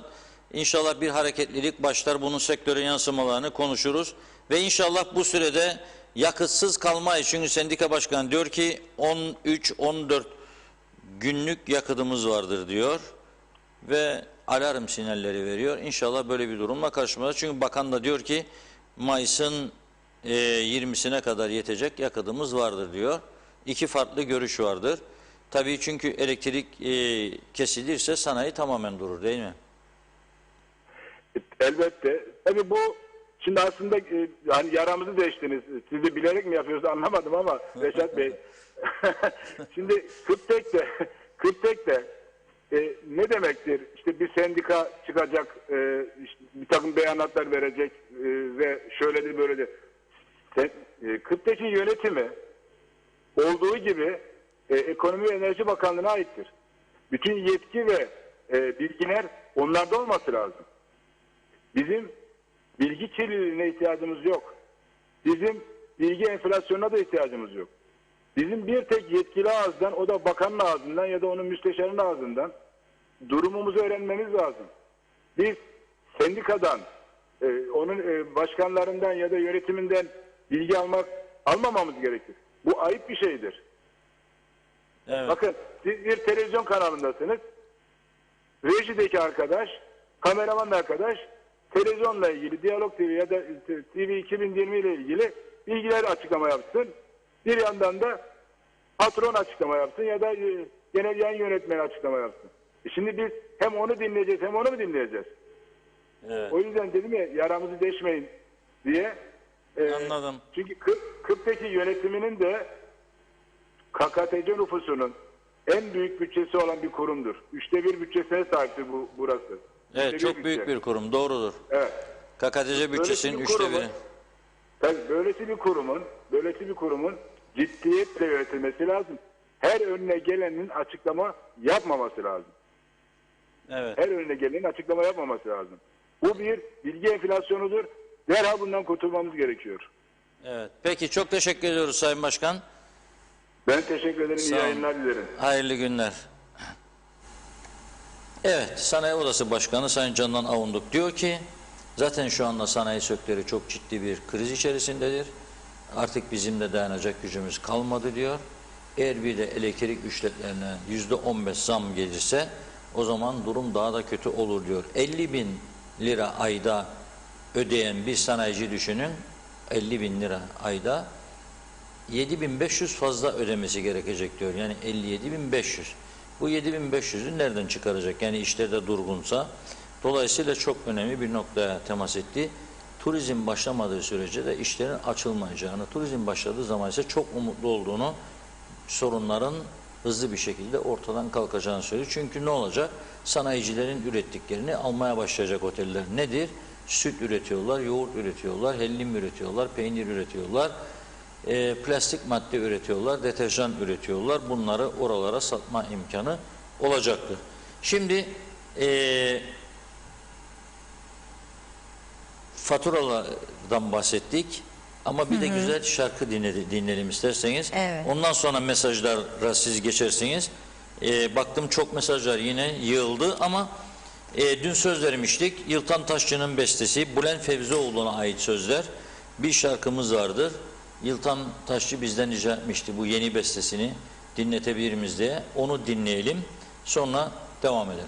inşallah bir hareketlilik başlar. Bunun sektöre yansımalarını konuşuruz. Ve inşallah bu sürede yakıtsız kalmayız. Çünkü sendika başkanı diyor ki 13-14 günlük yakıtımız vardır diyor. Ve alarm sinyalleri veriyor. İnşallah böyle bir durumla karşılaşmayız. Çünkü bakan da diyor ki Mayıs'ın 20'sine kadar yetecek yakıtımız vardır diyor. İki farklı görüş vardır. Tabii çünkü elektrik kesilirse sanayi tamamen durur değil mi? Elbette. Tabii bu şimdi aslında hani yaramızı deştiniz. Siz de bilerek mi yapıyorsunuz anlamadım ama Reşat Bey. Şimdi Kırtek de ne demektir? İşte bir sendika çıkacak, işte bir takım beyanatlar verecek ve şöyledir böyledir. Kırtek'in yönetimi olduğu gibi Ekonomi ve Enerji Bakanlığı'na aittir. Bütün yetki ve bilgiler onlarda olması lazım. Bizim bilgi kirliliğine ihtiyacımız yok. Bizim bilgi enflasyonuna da ihtiyacımız yok. Bizim bir tek yetkili ağızdan, o da bakanın ağzından ya da onun müsteşarının ağzından durumumuzu öğrenmemiz lazım. Biz sendikadan, onun başkanlarından ya da yönetiminden bilgi almamamız gerekir. Bu ayıp bir şeydir. Evet. Bakın siz bir televizyon kanalındasınız. Rejideki arkadaş, kameraman arkadaş televizyonla ilgili, Diyalog TV ya da TV 2020 ile ilgili bilgiler açıklama yapsın. Bir yandan da patron açıklama yapsın ya da genel yayın yönetmeni açıklama yapsın. Şimdi biz hem onu dinleyeceğiz hem onu mu dinleyeceğiz? Evet. O yüzden dedim ya, yaramızı deşmeyin diye. Anladım. Çünkü Kıbrıs'taki yönetiminin de KKTC nüfusunun en büyük bütçesi olan bir kurumdur. 1/3 bütçesine sahiptir burası. Evet, çok büyük bir kurum, doğrudur. Evet. KKTC bütçesinin 1/3'ü. Tabii böylesi bir kurumun ciddiyetle yönetilmesi lazım. Her önüne gelenin açıklama yapmaması lazım. Evet. Her önüne gelenin açıklama yapmaması lazım. Bu bir bilgi enflasyonudur. Derhal bundan kurtulmamız gerekiyor. Evet. Peki, çok teşekkür ediyoruz Sayın Başkan. Ben teşekkür ederim. İyi Sağ olun. yayınlar dilerim. Hayırlı günler. Evet, Sanayi Odası Başkanı Sayın Candan Avunduk diyor ki, zaten şu anda sanayi sektörü çok ciddi bir kriz içerisindedir. Artık bizim de dayanacak gücümüz kalmadı diyor. Eğer bir de elektrik ücretlerine %15 zam gelirse o zaman durum daha da kötü olur diyor. 50.000 lira ayda ödeyen bir sanayici düşünün, 50.000 lira ayda 7.500 fazla ödemesi gerekecek diyor. Yani 57.500. Bu 7.500'ü nereden çıkaracak? Yani işlerde durgunsa. Dolayısıyla çok önemli bir noktaya temas etti. Turizm başlamadığı sürece de işlerin açılmayacağını, turizm başladığı zaman ise çok umutlu olduğunu, sorunların hızlı bir şekilde ortadan kalkacağını söylüyor. Çünkü ne olacak? Sanayicilerin ürettiklerini almaya başlayacak oteller. Nedir? Süt üretiyorlar, yoğurt üretiyorlar, hellim üretiyorlar, peynir üretiyorlar, plastik madde üretiyorlar, deterjan üretiyorlar. Bunları oralara satma imkanı olacaktır. Şimdi faturalardan bahsettik ama bir de güzel şarkı dinleyelim isterseniz. Evet. Ondan sonra mesajlara siz geçersiniz. Baktım çok mesajlar yine yığıldı ama dün söz vermiştik. Yıltan Taşçı'nın bestesi, Bülent Fevzioğlu'na ait sözler. Bir şarkımız vardır. Yıltan Taşçı bizden rica etmişti bu yeni bestesini dinletebilir miyiz diye. Onu dinleyelim. Sonra devam edelim.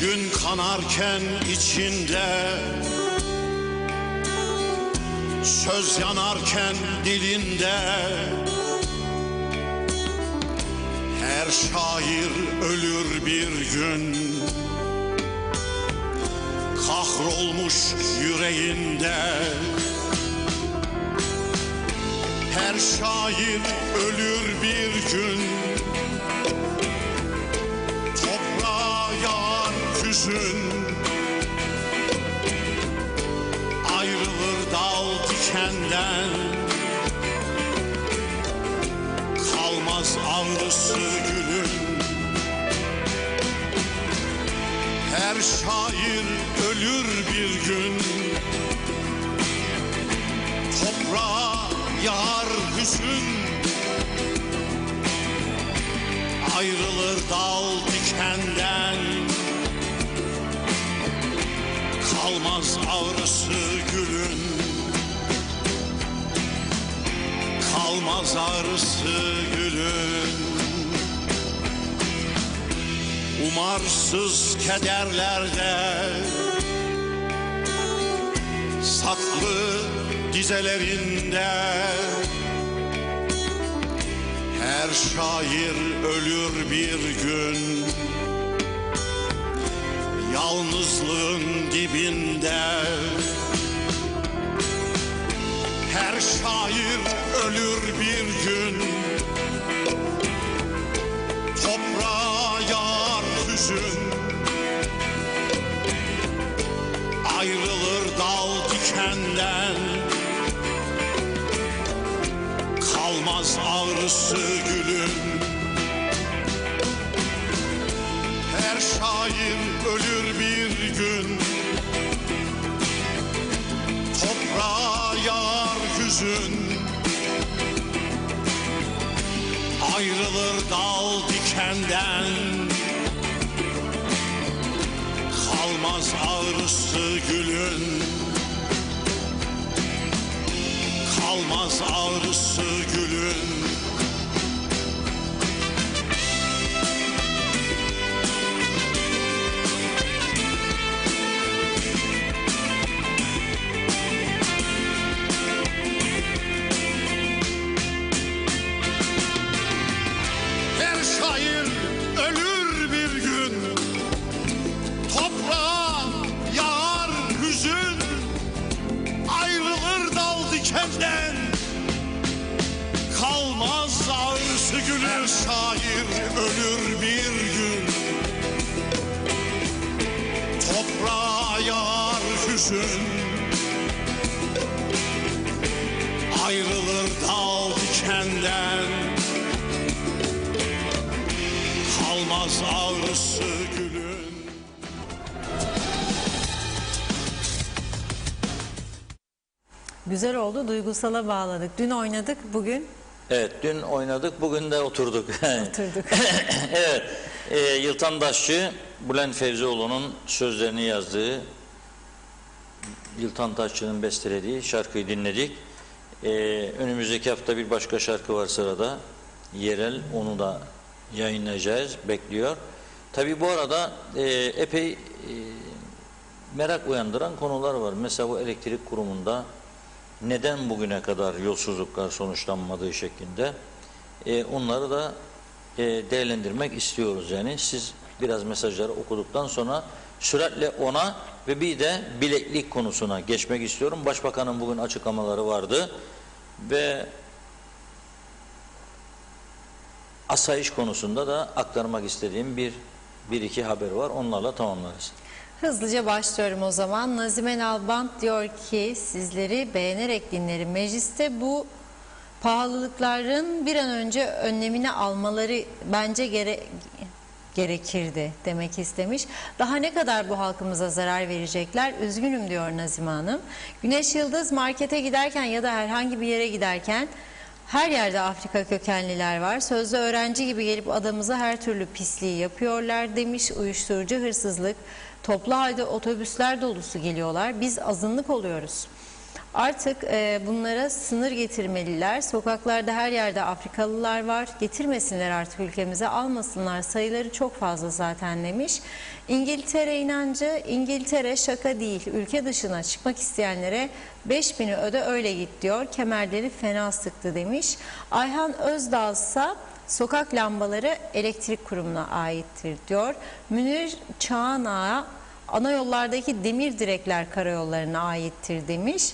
Gün kanarken içinde, söz yanarken dilinde, her şair ölür bir gün, kahrolmuş yüreğinde. Her şair ölür bir gün, toprağa yağar hüzün, ayrılır dal dikenden, kalmaz ağrısı gülün. Her şair ölür bir gün, toprağa yağar hüzün, ayrılır dal dikenden, kalmaz ağrısı gülün, kalmaz ağrısı gülün. Umarsız kederlerde saklı dizelerinde, her şair ölür bir gün, yalnızlığın dibinde. Her şair ölür bir gün, toprağa yağar hüzün, ayrılır dal dikenden, kalmaz ağrısı gülün, şair ölür bir gün. Toprağa yağar hüzün, ayrılır dal dikenden. Kalmaz ağrısı gülün, kalmaz ağrısı gülün. Her şair ölür bir gün, toprağa yağar hüzün, ayrılır dal dikenden. Kalmaz ağrısı gülün. Şair ölür bir gün, toprağa yağar hüzün, ayrılır dal dikenden. Kalmaz ağrısı gülün. Güzel oldu, duygusala bağladık. Dün oynadık, bugün Evet, dün oynadık, bugün de oturduk. oturduk. Evet, Yıltan Taşçı, Bülent Fevzioğlu'nun sözlerini yazdığı, Yıltan Taşçı'nın bestelediği şarkıyı dinledik. Önümüzdeki hafta bir başka şarkı var sırada. Yerel, onu da yayınlayacağız, bekliyor. Tabii bu arada epey merak uyandıran konular var. Mesela bu elektrik kurumunda neden bugüne kadar yolsuzluklar sonuçlanmadığı şeklinde onları da değerlendirmek istiyoruz. Yani siz biraz mesajları okuduktan sonra süratle ona ve bir de bileklik konusuna geçmek istiyorum. Başbakanın bugün açıklamaları vardı ve asayiş konusunda da aktarmak istediğim bir iki haber var. Onlarla tamamlarız. Hızlıca başlıyorum o zaman. Nazime Nalbant diyor ki sizleri beğenerek dinlerim. Mecliste bu pahalılıkların bir an önce önlemini almaları bence gerekirdi demek istemiş. Daha ne kadar bu halkımıza zarar verecekler? Üzgünüm diyor Nazime Hanım. Güneş Yıldız markete giderken ya da herhangi bir yere giderken her yerde Afrika kökenliler var. Sözde öğrenci gibi gelip adamıza her türlü pisliği yapıyorlar demiş. Uyuşturucu, hırsızlık, toplu halde otobüsler dolusu geliyorlar. Biz azınlık oluyoruz. Artık bunlara sınır getirmeliler. Sokaklarda her yerde Afrikalılar var. Getirmesinler artık ülkemize, almasınlar. Sayıları çok fazla zaten demiş. İngiltere inancı, İngiltere şaka değil. Ülke dışına çıkmak isteyenlere 5.000'i öde öyle git diyor. Kemerleri fena sıktı demiş. Ayhan Özdağ ise sokak lambaları elektrik kurumuna aittir diyor. Münir Çağan'a ana yollardaki demir direkler karayollarına aittir demiş.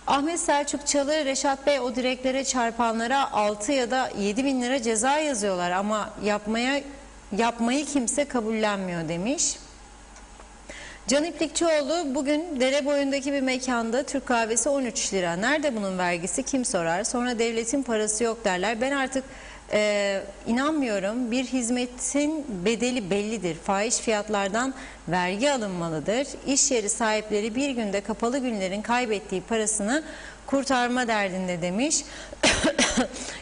Ahmet Selçuk Çalı, Reşat Bey o direklere çarpanlara 6 ya da 7 bin lira ceza yazıyorlar ama yapmayı kimse kabullenmiyor demiş. Can İplikçioğlu bugün dere boyundaki bir mekanda Türk kahvesi 13 lira. Nerede bunun vergisi kim sorar? Sonra devletin parası yok derler. Ben artık inanmıyorum. Bir hizmetin bedeli bellidir. Fahiş fiyatlardan vergi alınmalıdır. İş yeri sahipleri bir günde kapalı günlerin kaybettiği parasını kurtarma derdinde demiş.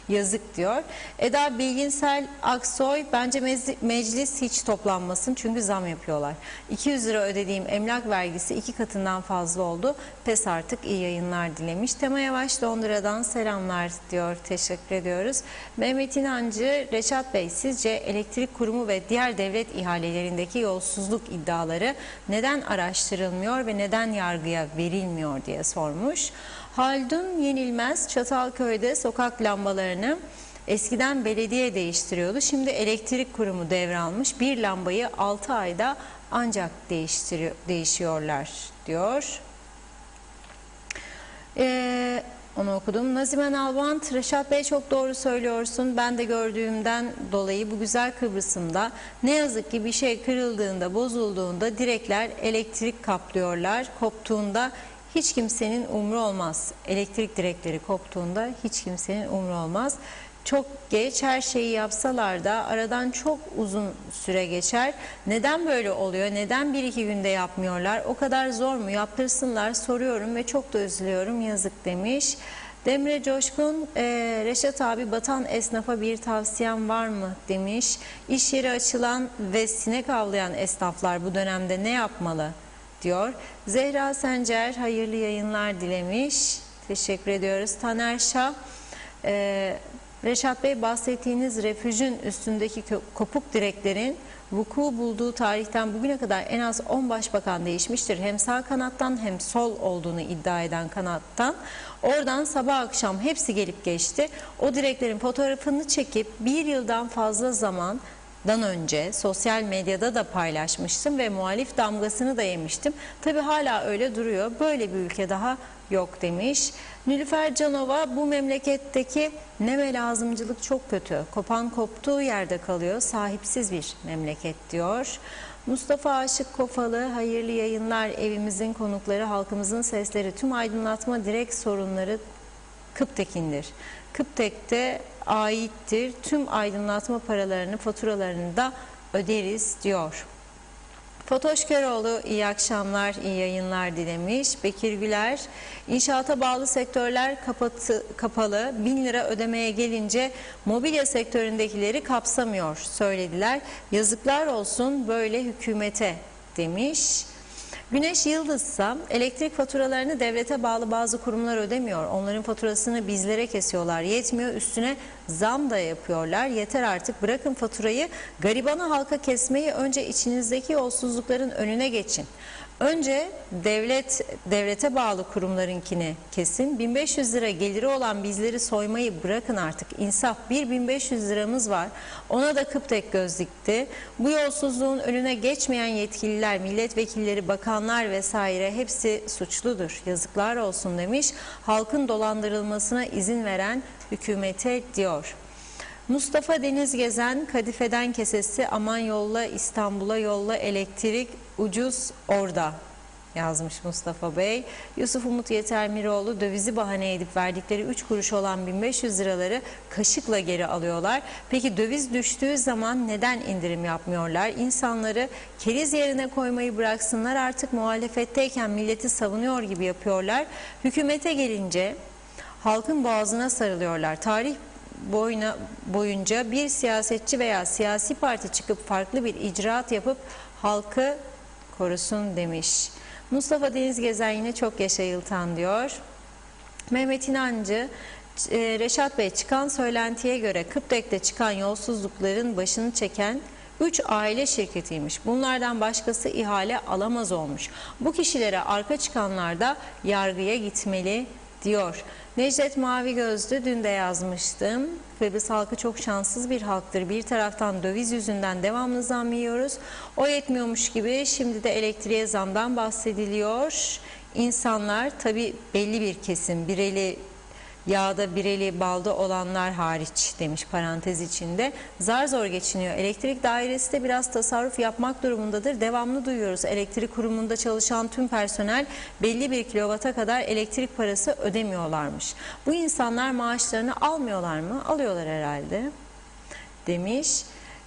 Yazık diyor. Eda Bilginsel Aksoy bence meclis hiç toplanmasın çünkü zam yapıyorlar. 200 lira ödediğim emlak vergisi 2 katından fazla oldu. Pes artık, iyi yayınlar dilemiş. Tema Yavaş Londra'dan selamlar diyor. Teşekkür ediyoruz. Mehmet İnancı, Reşat Bey sizce elektrik kurumu ve diğer devlet ihalelerindeki yolsuzluk iddiaları neden araştırılmıyor ve neden yargıya verilmiyor diye sormuş. Haldun Yenilmez Çatalköy'de sokak lambalarını eskiden belediye değiştiriyordu. Şimdi elektrik kurumu devralmış. Bir lambayı 6 ayda ancak değişiyorlar diyor. Onu okudum. Nazime Nalbant, Reşat Bey çok doğru söylüyorsun. Ben de gördüğümden dolayı bu güzel Kıbrıs'ımda ne yazık ki bir şey kırıldığında, bozulduğunda direkler elektrik kaplıyorlar. Koptuğunda hiç kimsenin umru olmaz. Elektrik direkleri koptuğunda hiç kimsenin umru olmaz. çok geç, her şeyi yapsalar da aradan çok uzun süre geçer. Neden böyle oluyor? Neden 1-2 günde yapmıyorlar? O kadar zor mu? Yaptırsınlar, soruyorum ve çok da üzülüyorum, yazık demiş. Demre Coşkun, Reşat abi, batan esnafa bir tavsiyem var mı demiş. İş yeri açılan ve sinek avlayan esnaflar bu dönemde ne yapmalı diyor. Zehra Sencer hayırlı yayınlar dilemiş. Teşekkür ediyoruz. Taner Şah, Reşat Bey, bahsettiğiniz refüjün üstündeki kopuk direklerin vuku bulduğu tarihten bugüne kadar en az 10 başbakan değişmiştir. Hem sağ kanattan hem sol olduğunu iddia eden kanattan. Oradan sabah akşam hepsi gelip geçti. O direklerin fotoğrafını çekip bir yıldan fazla zamandan önce sosyal medyada da paylaşmıştım ve muhalif damgasını da yemiştim. Tabii hala öyle duruyor. Böyle bir ülke daha yok demiş. Nilüfer Canova, bu memleketteki neme lazımcılık çok kötü. Kopan koptuğu yerde kalıyor. Sahipsiz bir memleket diyor. Mustafa Aşık Kofalı, hayırlı yayınlar, evimizin konukları, halkımızın sesleri, tüm aydınlatma direkt sorunları Kıptek'indir. Kıptek'te aittir. Tüm aydınlatma paralarını, faturalarını da öderiz diyor. Fatoş Köroğlu, iyi akşamlar, iyi yayınlar dilemiş. Bekir Güler, inşaata bağlı sektörler kapalı, 1000 lira ödemeye gelince mobilya sektöründekileri kapsamıyor söylediler. Yazıklar olsun böyle hükümete demiş. Güneş Yıldız'sa elektrik faturalarını devlete bağlı bazı kurumlar ödemiyor. Onların faturasını bizlere kesiyorlar. Yetmiyor, üstüne zam da yapıyorlar. Yeter artık, bırakın faturayı, garibanı halka kesmeyi, önce içinizdeki yolsuzlukların önüne geçin. Önce devlete bağlı kurumlarınkini kesin. 1500 lira geliri olan bizleri soymayı bırakın artık. İnsaf, 1500 liramız var. Ona da Kıptek göz dikti. Bu yolsuzluğun önüne geçmeyen yetkililer, milletvekilleri, bakanlar vesaire hepsi suçludur. Yazıklar olsun demiş. Halkın dolandırılmasına izin veren hükümete diyor. Mustafa Deniz Gezen, Kadife'den kesesi, aman yolla İstanbul'a, yolla elektrik, ucuz orada yazmış Mustafa Bey. Yusuf Umut Yetermiroğlu, dövizi bahane edip verdikleri 3 kuruş olan 1500 liraları kaşıkla geri alıyorlar. Peki döviz düştüğü zaman neden indirim yapmıyorlar? İnsanları keriz yerine koymayı bıraksınlar, artık muhalefetteyken milleti savunuyor gibi yapıyorlar. Hükümete gelince halkın boğazına sarılıyorlar. Tarih boyunca bir siyasetçi veya siyasi parti çıkıp farklı bir icraat yapıp halkı korusun demiş. Mustafa Deniz Gezen, yine çok yaşa Yıltan diyor. Mehmet İnancı, Reşat Bey, çıkan söylentiye göre Kıptek'te çıkan yolsuzlukların başını çeken 3 aile şirketiymiş. Bunlardan başkası ihale alamaz olmuş. Bu kişilere arka çıkanlar da yargıya gitmeli diyor. Necdet Mavi Gözlü, dün de yazmıştım. Kıbrıs halkı çok şanssız bir halktır. Bir taraftan döviz yüzünden devamlı zam yiyoruz. O yetmiyormuş gibi şimdi de elektriğe zamdan bahsediliyor. İnsanlar, tabii belli bir kesim, bireli yağda, bireli balda olanlar hariç demiş parantez içinde, zar zor geçiniyor. Elektrik dairesi de biraz tasarruf yapmak durumundadır. Devamlı duyuyoruz, elektrik kurumunda çalışan tüm personel belli bir kilovata kadar elektrik parası ödemiyorlarmış. Bu insanlar maaşlarını almıyorlar mı? Alıyorlar herhalde demiş.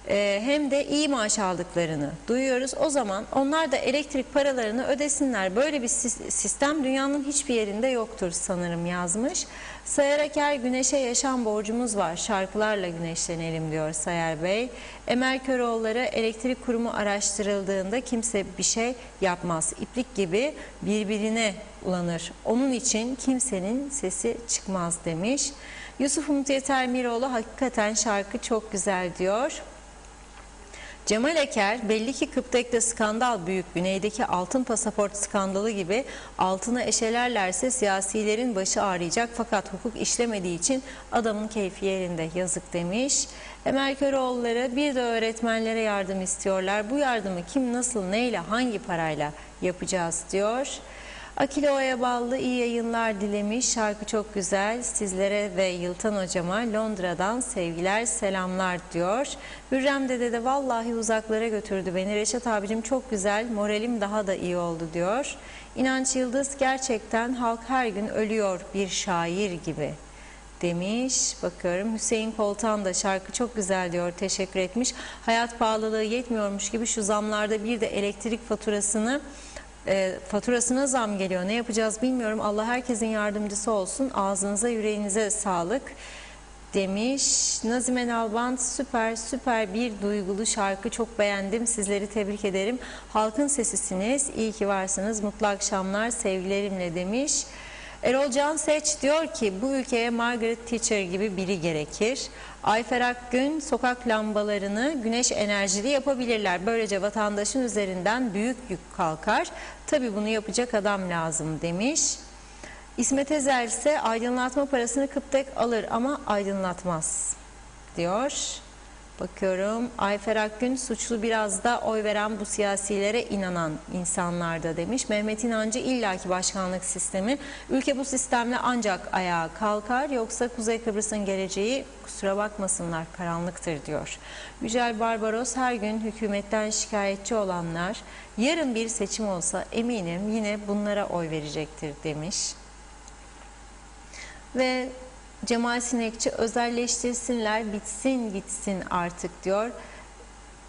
Hem de iyi maaş aldıklarını duyuyoruz. O zaman onlar da elektrik paralarını ödesinler. Böyle bir sistem dünyanın hiçbir yerinde yoktur sanırım yazmış. Sayar Aker, güneşe yaşam borcumuz var. Şarkılarla güneşlenelim diyor Sayar Bey. Emel Köroğulları, elektrik kurumu araştırıldığında kimse bir şey yapmaz. İplik gibi birbirine ulanır. Onun için kimsenin sesi çıkmaz demiş. Yusuf Umut Yetermiroğlu, hakikaten şarkı çok güzel diyor. Cemal Eker, belli ki Kıptek'te skandal büyük. Güneydeki altın pasaport skandalı gibi altına eşelerlerse siyasilerin başı ağrıyacak, fakat hukuk işlemediği için adamın keyfi yerinde, yazık demiş. Emel Köroğulları, bir de öğretmenlere yardım istiyorlar. Bu yardımı kim, nasıl, neyle, hangi parayla yapacağız diyor. Akilo'ya bağlı iyi yayınlar dilemiş. Şarkı çok güzel. Sizlere ve Yıltan hocama Londra'dan sevgiler, selamlar diyor. Hürrem dede de vallahi uzaklara götürdü beni. Reşat abicim çok güzel. Moralim daha da iyi oldu diyor. İnanç Yıldız, gerçekten halk her gün ölüyor bir şair gibi demiş. Bakıyorum Hüseyin Koltan da şarkı çok güzel diyor, teşekkür etmiş. Hayat pahalılığı yetmiyormuş gibi şu zamlarda bir de elektrik faturasına zam geliyor. Ne yapacağız bilmiyorum. Allah herkesin yardımcısı olsun. Ağzınıza yüreğinize sağlık demiş. Nazime Nalbant süper bir duygulu şarkı, çok beğendim, sizleri tebrik ederim. Halkın sesisiniz, iyi ki varsınız, mutlu akşamlar sevgilerimle demiş. Erol Can Seç diyor ki bu ülkeye Margaret Thatcher gibi biri gerekir. Ayfer Akgün sokak lambalarını güneş enerjili yapabilirler. Böylece vatandaşın üzerinden büyük yük kalkar. Tabii bunu yapacak adam lazım demiş. İsmet Ezel ise aydınlatma parasını kıptek alır ama aydınlatmaz diyor. Bakıyorum Ayfer Akgün suçlu biraz da oy veren bu siyasilere inanan insanlarda demiş. Mehmet İnancı illaki başkanlık sistemi. Ülke bu sistemle ancak ayağa kalkar, yoksa Kuzey Kıbrıs'ın geleceği kusura bakmasınlar karanlıktır diyor. Yücel Barbaros her gün hükümetten şikayetçi olanlar yarın bir seçim olsa eminim yine bunlara oy verecektir demiş. Ve Cemal Sinekçi özelleştirsinler bitsin gitsin artık diyor.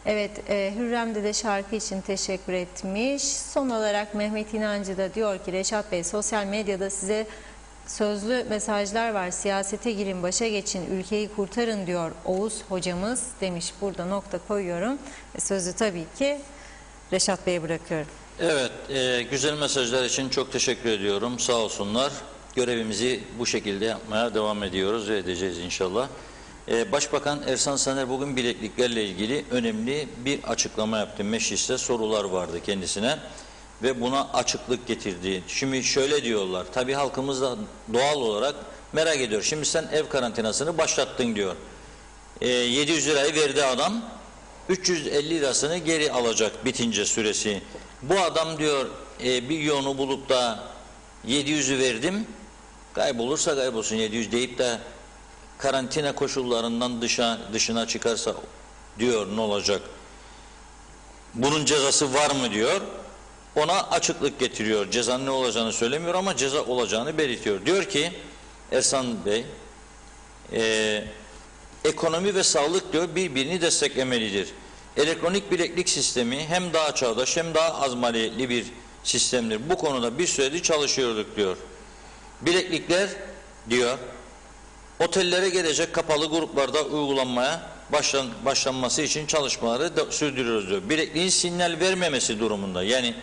Evet, Hürrem de şarkı için teşekkür etmiş. Son olarak Mehmet İnancı da diyor ki Reşat Bey sosyal medyada size sözlü mesajlar var. Siyasete girin, başa geçin, ülkeyi kurtarın diyor Oğuz hocamız demiş. Burada nokta koyuyorum. Sözü tabii ki Reşat Bey'e bırakıyorum. Evet, güzel mesajlar için çok teşekkür ediyorum. Sağ olsunlar. Görevimizi bu şekilde yapmaya devam ediyoruz ve edeceğiz inşallah. Başbakan Ersan Saner bugün bilekliklerle ilgili önemli bir açıklama yaptı. Mecliste sorular vardı kendisine ve buna açıklık getirdi. Şimdi şöyle diyorlar, tabii halkımız da doğal olarak merak ediyor. Şimdi sen ev karantinasını başlattın diyor. 700 lirayı verdi adam, 350 lirasını geri alacak bitince süresi. Bu adam diyor bir yolunu bulup da 700'ü verdim, kaybolursa kaybolsun 700 deyip de karantina koşullarından dışına çıkarsa diyor ne olacak? Bunun cezası var mı diyor. Ona açıklık getiriyor. Cezanın ne olacağını söylemiyor ama ceza olacağını belirtiyor. Diyor ki Ersan Bey ekonomi ve sağlık diyor birbirini desteklemelidir. Elektronik bileklik sistemi hem daha çağdaş hem daha az maliyetli bir sistemdir. Bu konuda bir süredir çalışıyorduk diyor. Bileklikler diyor otellere gelecek kapalı gruplarda uygulanmaya başlanması için çalışmaları da sürdürüyoruz diyor. Bilekliğin sinyal vermemesi durumunda, yani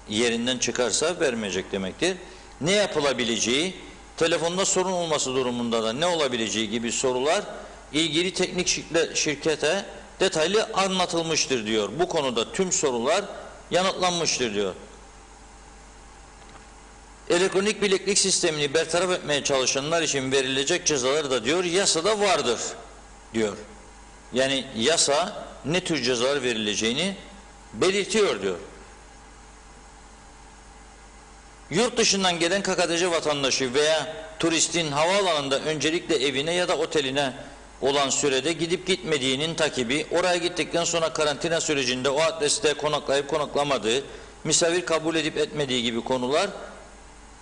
yerinden çıkarsa vermeyecek demektir. Ne yapılabileceği, telefonda sorun olması durumunda da ne olabileceği gibi sorular ilgili teknik şirkete detaylı anlatılmıştır diyor. Bu konuda tüm sorular yanıtlanmıştır diyor. Elektronik bileklik sistemini bertaraf etmeye çalışanlar için verilecek cezalar da diyor yasada vardır diyor. Yani yasa ne tür cezalar verileceğini belirtiyor diyor. Yurt dışından gelen KKTC vatandaşı veya turistin havaalanında öncelikle evine ya da oteline olan sürede gidip gitmediğinin takibi, oraya gittikten sonra karantina sürecinde o adreste konaklayıp konaklamadığı, misafir kabul edip etmediği gibi konular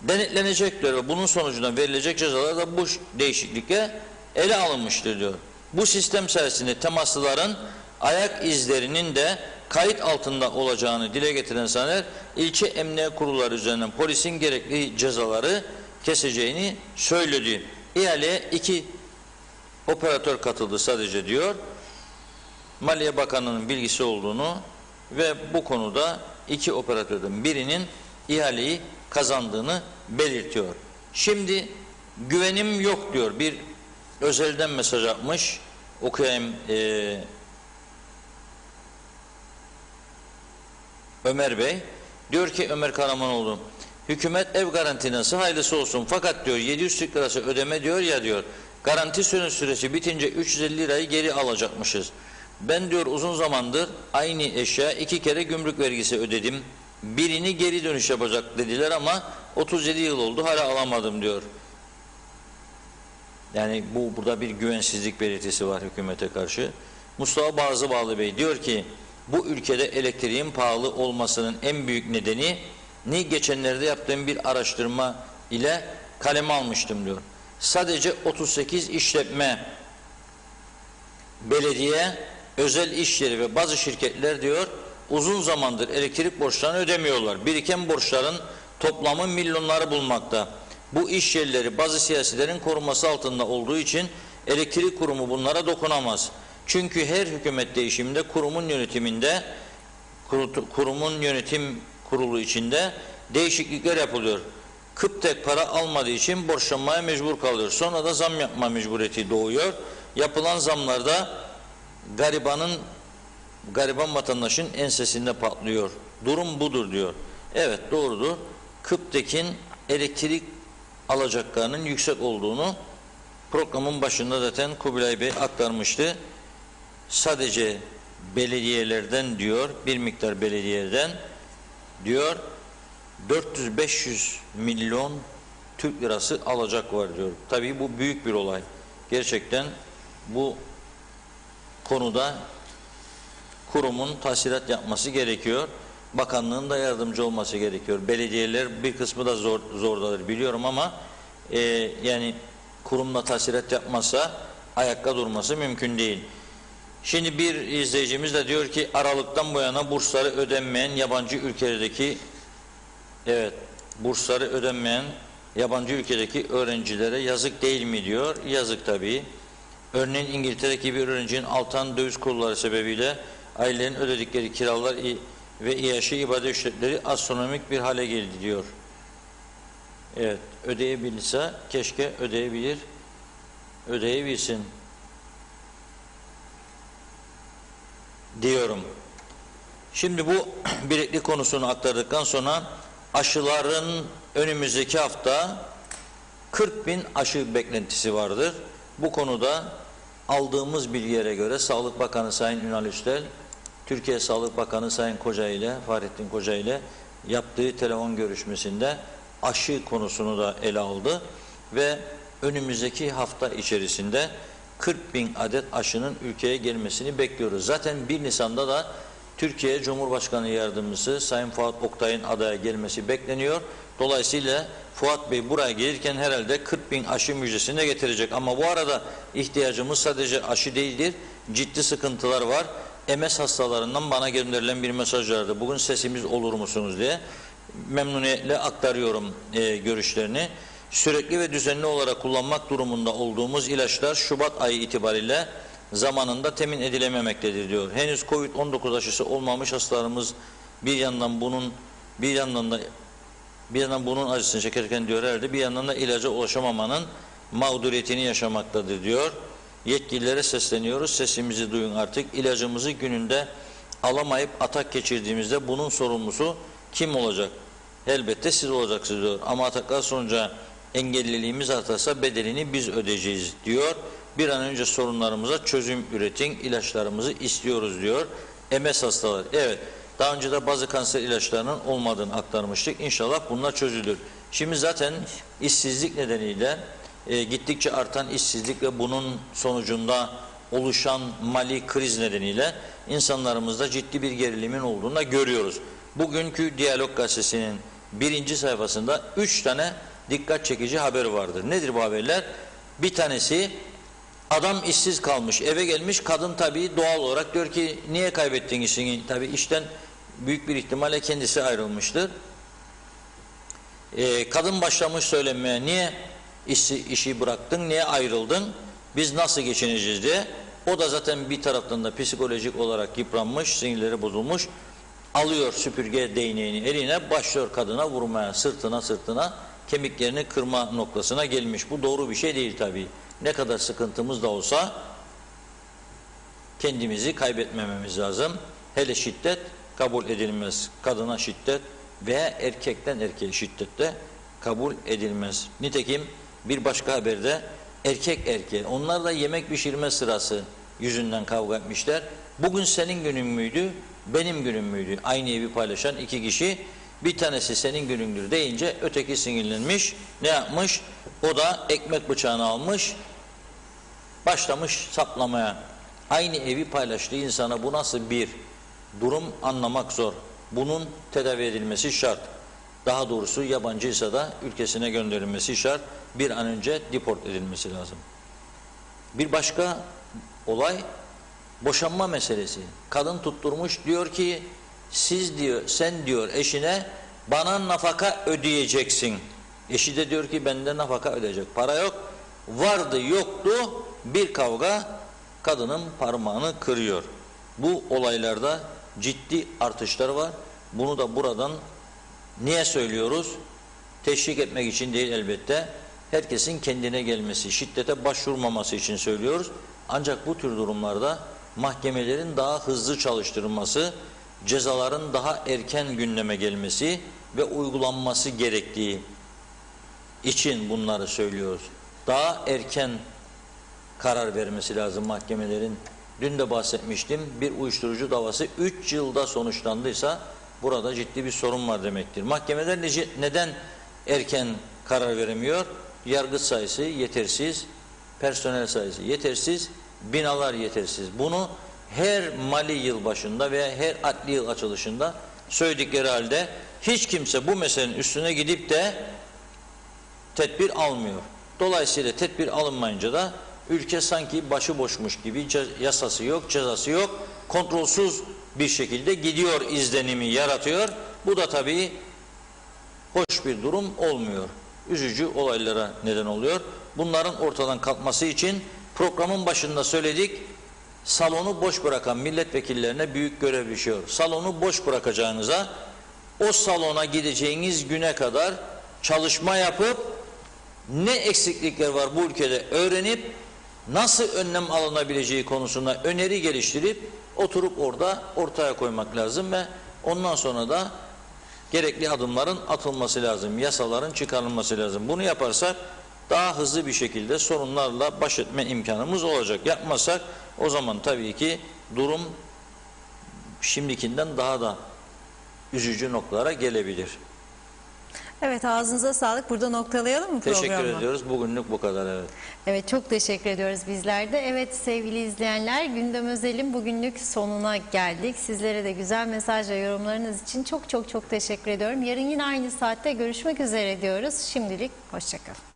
denetlenecektir ve bunun sonucunda verilecek cezalar da bu değişiklikle ele alınmıştır diyor. Bu sistem sayesinde temaslıların ayak izlerinin de kayıt altında olacağını dile getiren Saner, ilçe emniyet kurulları üzerinden polisin gerekli cezaları keseceğini söyledi. İhaleye 2 operatör katıldı sadece diyor. Maliye Bakanı'nın bilgisi olduğunu ve bu konuda 2 operatörden birinin ihaleyi kazandığını belirtiyor. Şimdi güvenim yok diyor. Bir özelden mesaj atmış. Okuyayım. Ömer Bey. Diyor ki Ömer Karamanoğlu, hükümet ev karantinası hayırlısı olsun. Fakat diyor 700 Türk lirası ödeme diyor ya diyor. Garanti süresi bitince 350 lirayı geri alacakmışız. Ben diyor uzun zamandır aynı eşya 2 kere gümrük vergisi ödedim. Birini geri dönüş yapacak dediler ama 37 yıl oldu hala alamadım diyor. Yani burada bir güvensizlik belirtisi var hükümete karşı. Mustafa Bazıbağlı Bey diyor ki bu ülkede elektriğin pahalı olmasının en büyük nedeni geçenlerde yaptığım bir araştırma ile kaleme almıştım diyor. sadece 38 işletme, belediye, özel iş yeri ve bazı şirketler diyor uzun zamandır elektrik borçlarını ödemiyorlar. Biriken borçların toplamı milyonları bulmakta. Bu iş yerleri bazı siyasilerin koruması altında olduğu için elektrik kurumu bunlara dokunamaz. Çünkü her hükümet değişiminde kurumun yönetim kurulu içinde değişiklikler yapılıyor. Kıptek para almadığı için borçlanmaya mecbur kalıyor. Sonra da zam yapma mecburiyeti doğuyor. Yapılan zamlarda gariban vatandaşın ensesinde patlıyor. Durum budur diyor. Evet, doğrudur. Kıptek'in elektrik alacaklarının yüksek olduğunu programın başında zaten Kubilay Bey aktarmıştı. Sadece belediyelerden diyor, bir miktar belediyeden diyor 400-500 milyon Türk lirası alacak var diyor. Tabii bu büyük bir olay. Gerçekten bu konuda kurumun tahsilat yapması gerekiyor. Bakanlığın da yardımcı olması gerekiyor. Belediyeler bir kısmı da zordadır biliyorum ama yani kurumla tahsilat yapmazsa ayakta durması mümkün değil. Şimdi bir izleyicimiz de diyor ki Aralık'tan bu yana bursları ödenmeyen yabancı ülkelerdeki bursları ödenmeyen yabancı ülkedeki öğrencilere yazık değil mi diyor. Yazık tabii. Örneğin İngiltere'deki bir öğrencinin altan döviz kurları sebebiyle ailelerin ödedikleri kiralar ve iaşe ibadet ücretleri astronomik bir hale geldi diyor. Evet, ödeyebilse keşke ödeyebilsin diyorum. Şimdi bu bileklik konusunu aktardıktan sonra aşıların önümüzdeki hafta 40.000 aşı beklentisi vardır. Bu konuda aldığımız bilgilere göre Sağlık Bakanı Sayın Ünal Üstel, Türkiye Sağlık Bakanı Sayın Koca ile Fahrettin Koca ile yaptığı telefon görüşmesinde aşı konusunu da ele aldı ve önümüzdeki hafta içerisinde 40.000 adet aşının ülkeye gelmesini bekliyoruz. Zaten 1 Nisan'da da Türkiye Cumhurbaşkanı Yardımcısı Sayın Fuat Oktay'ın adaya gelmesi bekleniyor. Dolayısıyla Fuat Bey buraya gelirken herhalde 40.000 aşı müjdesini de getirecek. Ama bu arada ihtiyacımız sadece aşı değildir. Ciddi sıkıntılar var. MS hastalarından bana gönderilen bir mesaj vardı. Bugün sesimiz olur musunuz diye. Memnuniyetle aktarıyorum görüşlerini. Sürekli ve düzenli olarak kullanmak durumunda olduğumuz ilaçlar Şubat ayı itibariyle zamanında temin edilememektedir diyor. Henüz Covid-19 aşısı olmamış hastalarımız bir yandan bunun acısını çekerken diyor herhalde bir yandan da ilaca ulaşamamanın mağduriyetini yaşamaktadır diyor. Yetkililere sesleniyoruz. Sesimizi duyun artık. İlacımızı gününde alamayıp atak geçirdiğimizde bunun sorumlusu kim olacak? Elbette siz olacaksınız diyor. Ama ataklar sonucu engelliliğimiz artarsa bedelini biz ödeyeceğiz diyor. Bir an önce sorunlarımıza çözüm üretin, ilaçlarımızı istiyoruz diyor. MS hastaları. Evet, daha önce de bazı kanser ilaçlarının olmadığını aktarmıştık. İnşallah bunlar çözülür. Şimdi zaten işsizlik nedeniyle gittikçe artan işsizlik ve bunun sonucunda oluşan mali kriz nedeniyle insanlarımızda ciddi bir gerilimin olduğunu da görüyoruz. Bugünkü Diyalog Gazetesi'nin 1. sayfasında 3 tane dikkat çekici haber vardır. Nedir bu haberler? Bir tanesi adam işsiz kalmış, eve gelmiş, kadın tabii doğal olarak diyor ki niye kaybettin işini? Tabii işten büyük bir ihtimalle kendisi ayrılmıştır. Kadın başlamış söylenmeye, niye işi bıraktın, niye ayrıldın, biz nasıl geçineceğiz diye. O da zaten bir taraftan da psikolojik olarak yıpranmış, sinirleri bozulmuş. Alıyor süpürge değneğini eline, başlıyor kadına vurmaya, sırtına kemiklerini kırma noktasına gelmiş. Bu doğru bir şey değil tabii. Ne kadar sıkıntımız da olsa kendimizi kaybetmememiz lazım. Hele şiddet kabul edilmez. Kadına şiddet veya erkekten erkeğe şiddet de kabul edilmez. Nitekim bir başka haberde erkek erkeğe, onlar da yemek pişirme sırası yüzünden kavga etmişler. Bugün senin günün müydü, benim günüm müydü? Aynı evi paylaşan iki kişi, bir tanesi senin günündür deyince öteki sinirlenmiş. Ne yapmış? O da ekmek bıçağını almış, başlamış saplamaya. Aynı evi paylaştığı insana bu nasıl bir durum anlamak zor. Bunun tedavi edilmesi şart. Daha doğrusu yabancıysa da ülkesine gönderilmesi şart. Bir an önce deport edilmesi lazım. Bir başka olay boşanma meselesi. Kadın tutturmuş, diyor ki sen diyor eşine bana nafaka ödeyeceksin. Eşi de diyor ki bende nafaka ödeyecek para yok. Vardı yoktu bir kavga, kadının parmağını kırıyor. Bu olaylarda ciddi artışlar var. Bunu da buradan niye söylüyoruz? Teşvik etmek için değil elbette. Herkesin kendine gelmesi, şiddete başvurmaması için söylüyoruz. Ancak bu tür durumlarda mahkemelerin daha hızlı çalıştırılması, cezaların daha erken gündeme gelmesi ve uygulanması gerektiği için bunları söylüyoruz. Daha erken karar vermesi lazım mahkemelerin. Dün de bahsetmiştim, bir uyuşturucu davası 3 yılda sonuçlandıysa burada ciddi bir sorun var demektir. Mahkemeler neden erken karar veremiyor? Yargıç sayısı yetersiz, personel sayısı yetersiz, binalar yetersiz. Bunu her mali yıl başında veya her adli yıl açılışında söyledikleri halde hiç kimse bu meselenin üstüne gidip de tedbir almıyor. Dolayısıyla tedbir alınmayınca da ülke sanki başıboşmuş gibi, yasası yok, cezası yok, kontrolsüz bir şekilde gidiyor izlenimi yaratıyor. Bu da tabii hoş bir durum olmuyor. Üzücü olaylara neden oluyor. Bunların ortadan kalkması için programın başında söyledik, salonu boş bırakan milletvekillerine büyük görev düşüyor. Salonu boş bırakacağınıza o salona gideceğiniz güne kadar çalışma yapıp ne eksiklikler var bu ülkede öğrenip nasıl önlem alınabileceği konusunda öneri geliştirip oturup orada ortaya koymak lazım ve ondan sonra da gerekli adımların atılması lazım, yasaların çıkarılması lazım. Bunu yaparsak daha hızlı bir şekilde sorunlarla baş etme imkanımız olacak. Yapmazsak o zaman tabii ki durum şimdikinden daha da üzücü noktalara gelebilir. Evet, ağzınıza sağlık. Burada noktalayalım mı programı? Teşekkür ediyoruz. Bugünlük bu kadar, evet. Evet, çok teşekkür ediyoruz bizler de. Evet sevgili izleyenler, Gündem Özel'in bugünlük sonuna geldik. Sizlere de güzel mesaj ve yorumlarınız için çok teşekkür ediyorum. Yarın yine aynı saatte görüşmek üzere diyoruz. Şimdilik hoşça kalın.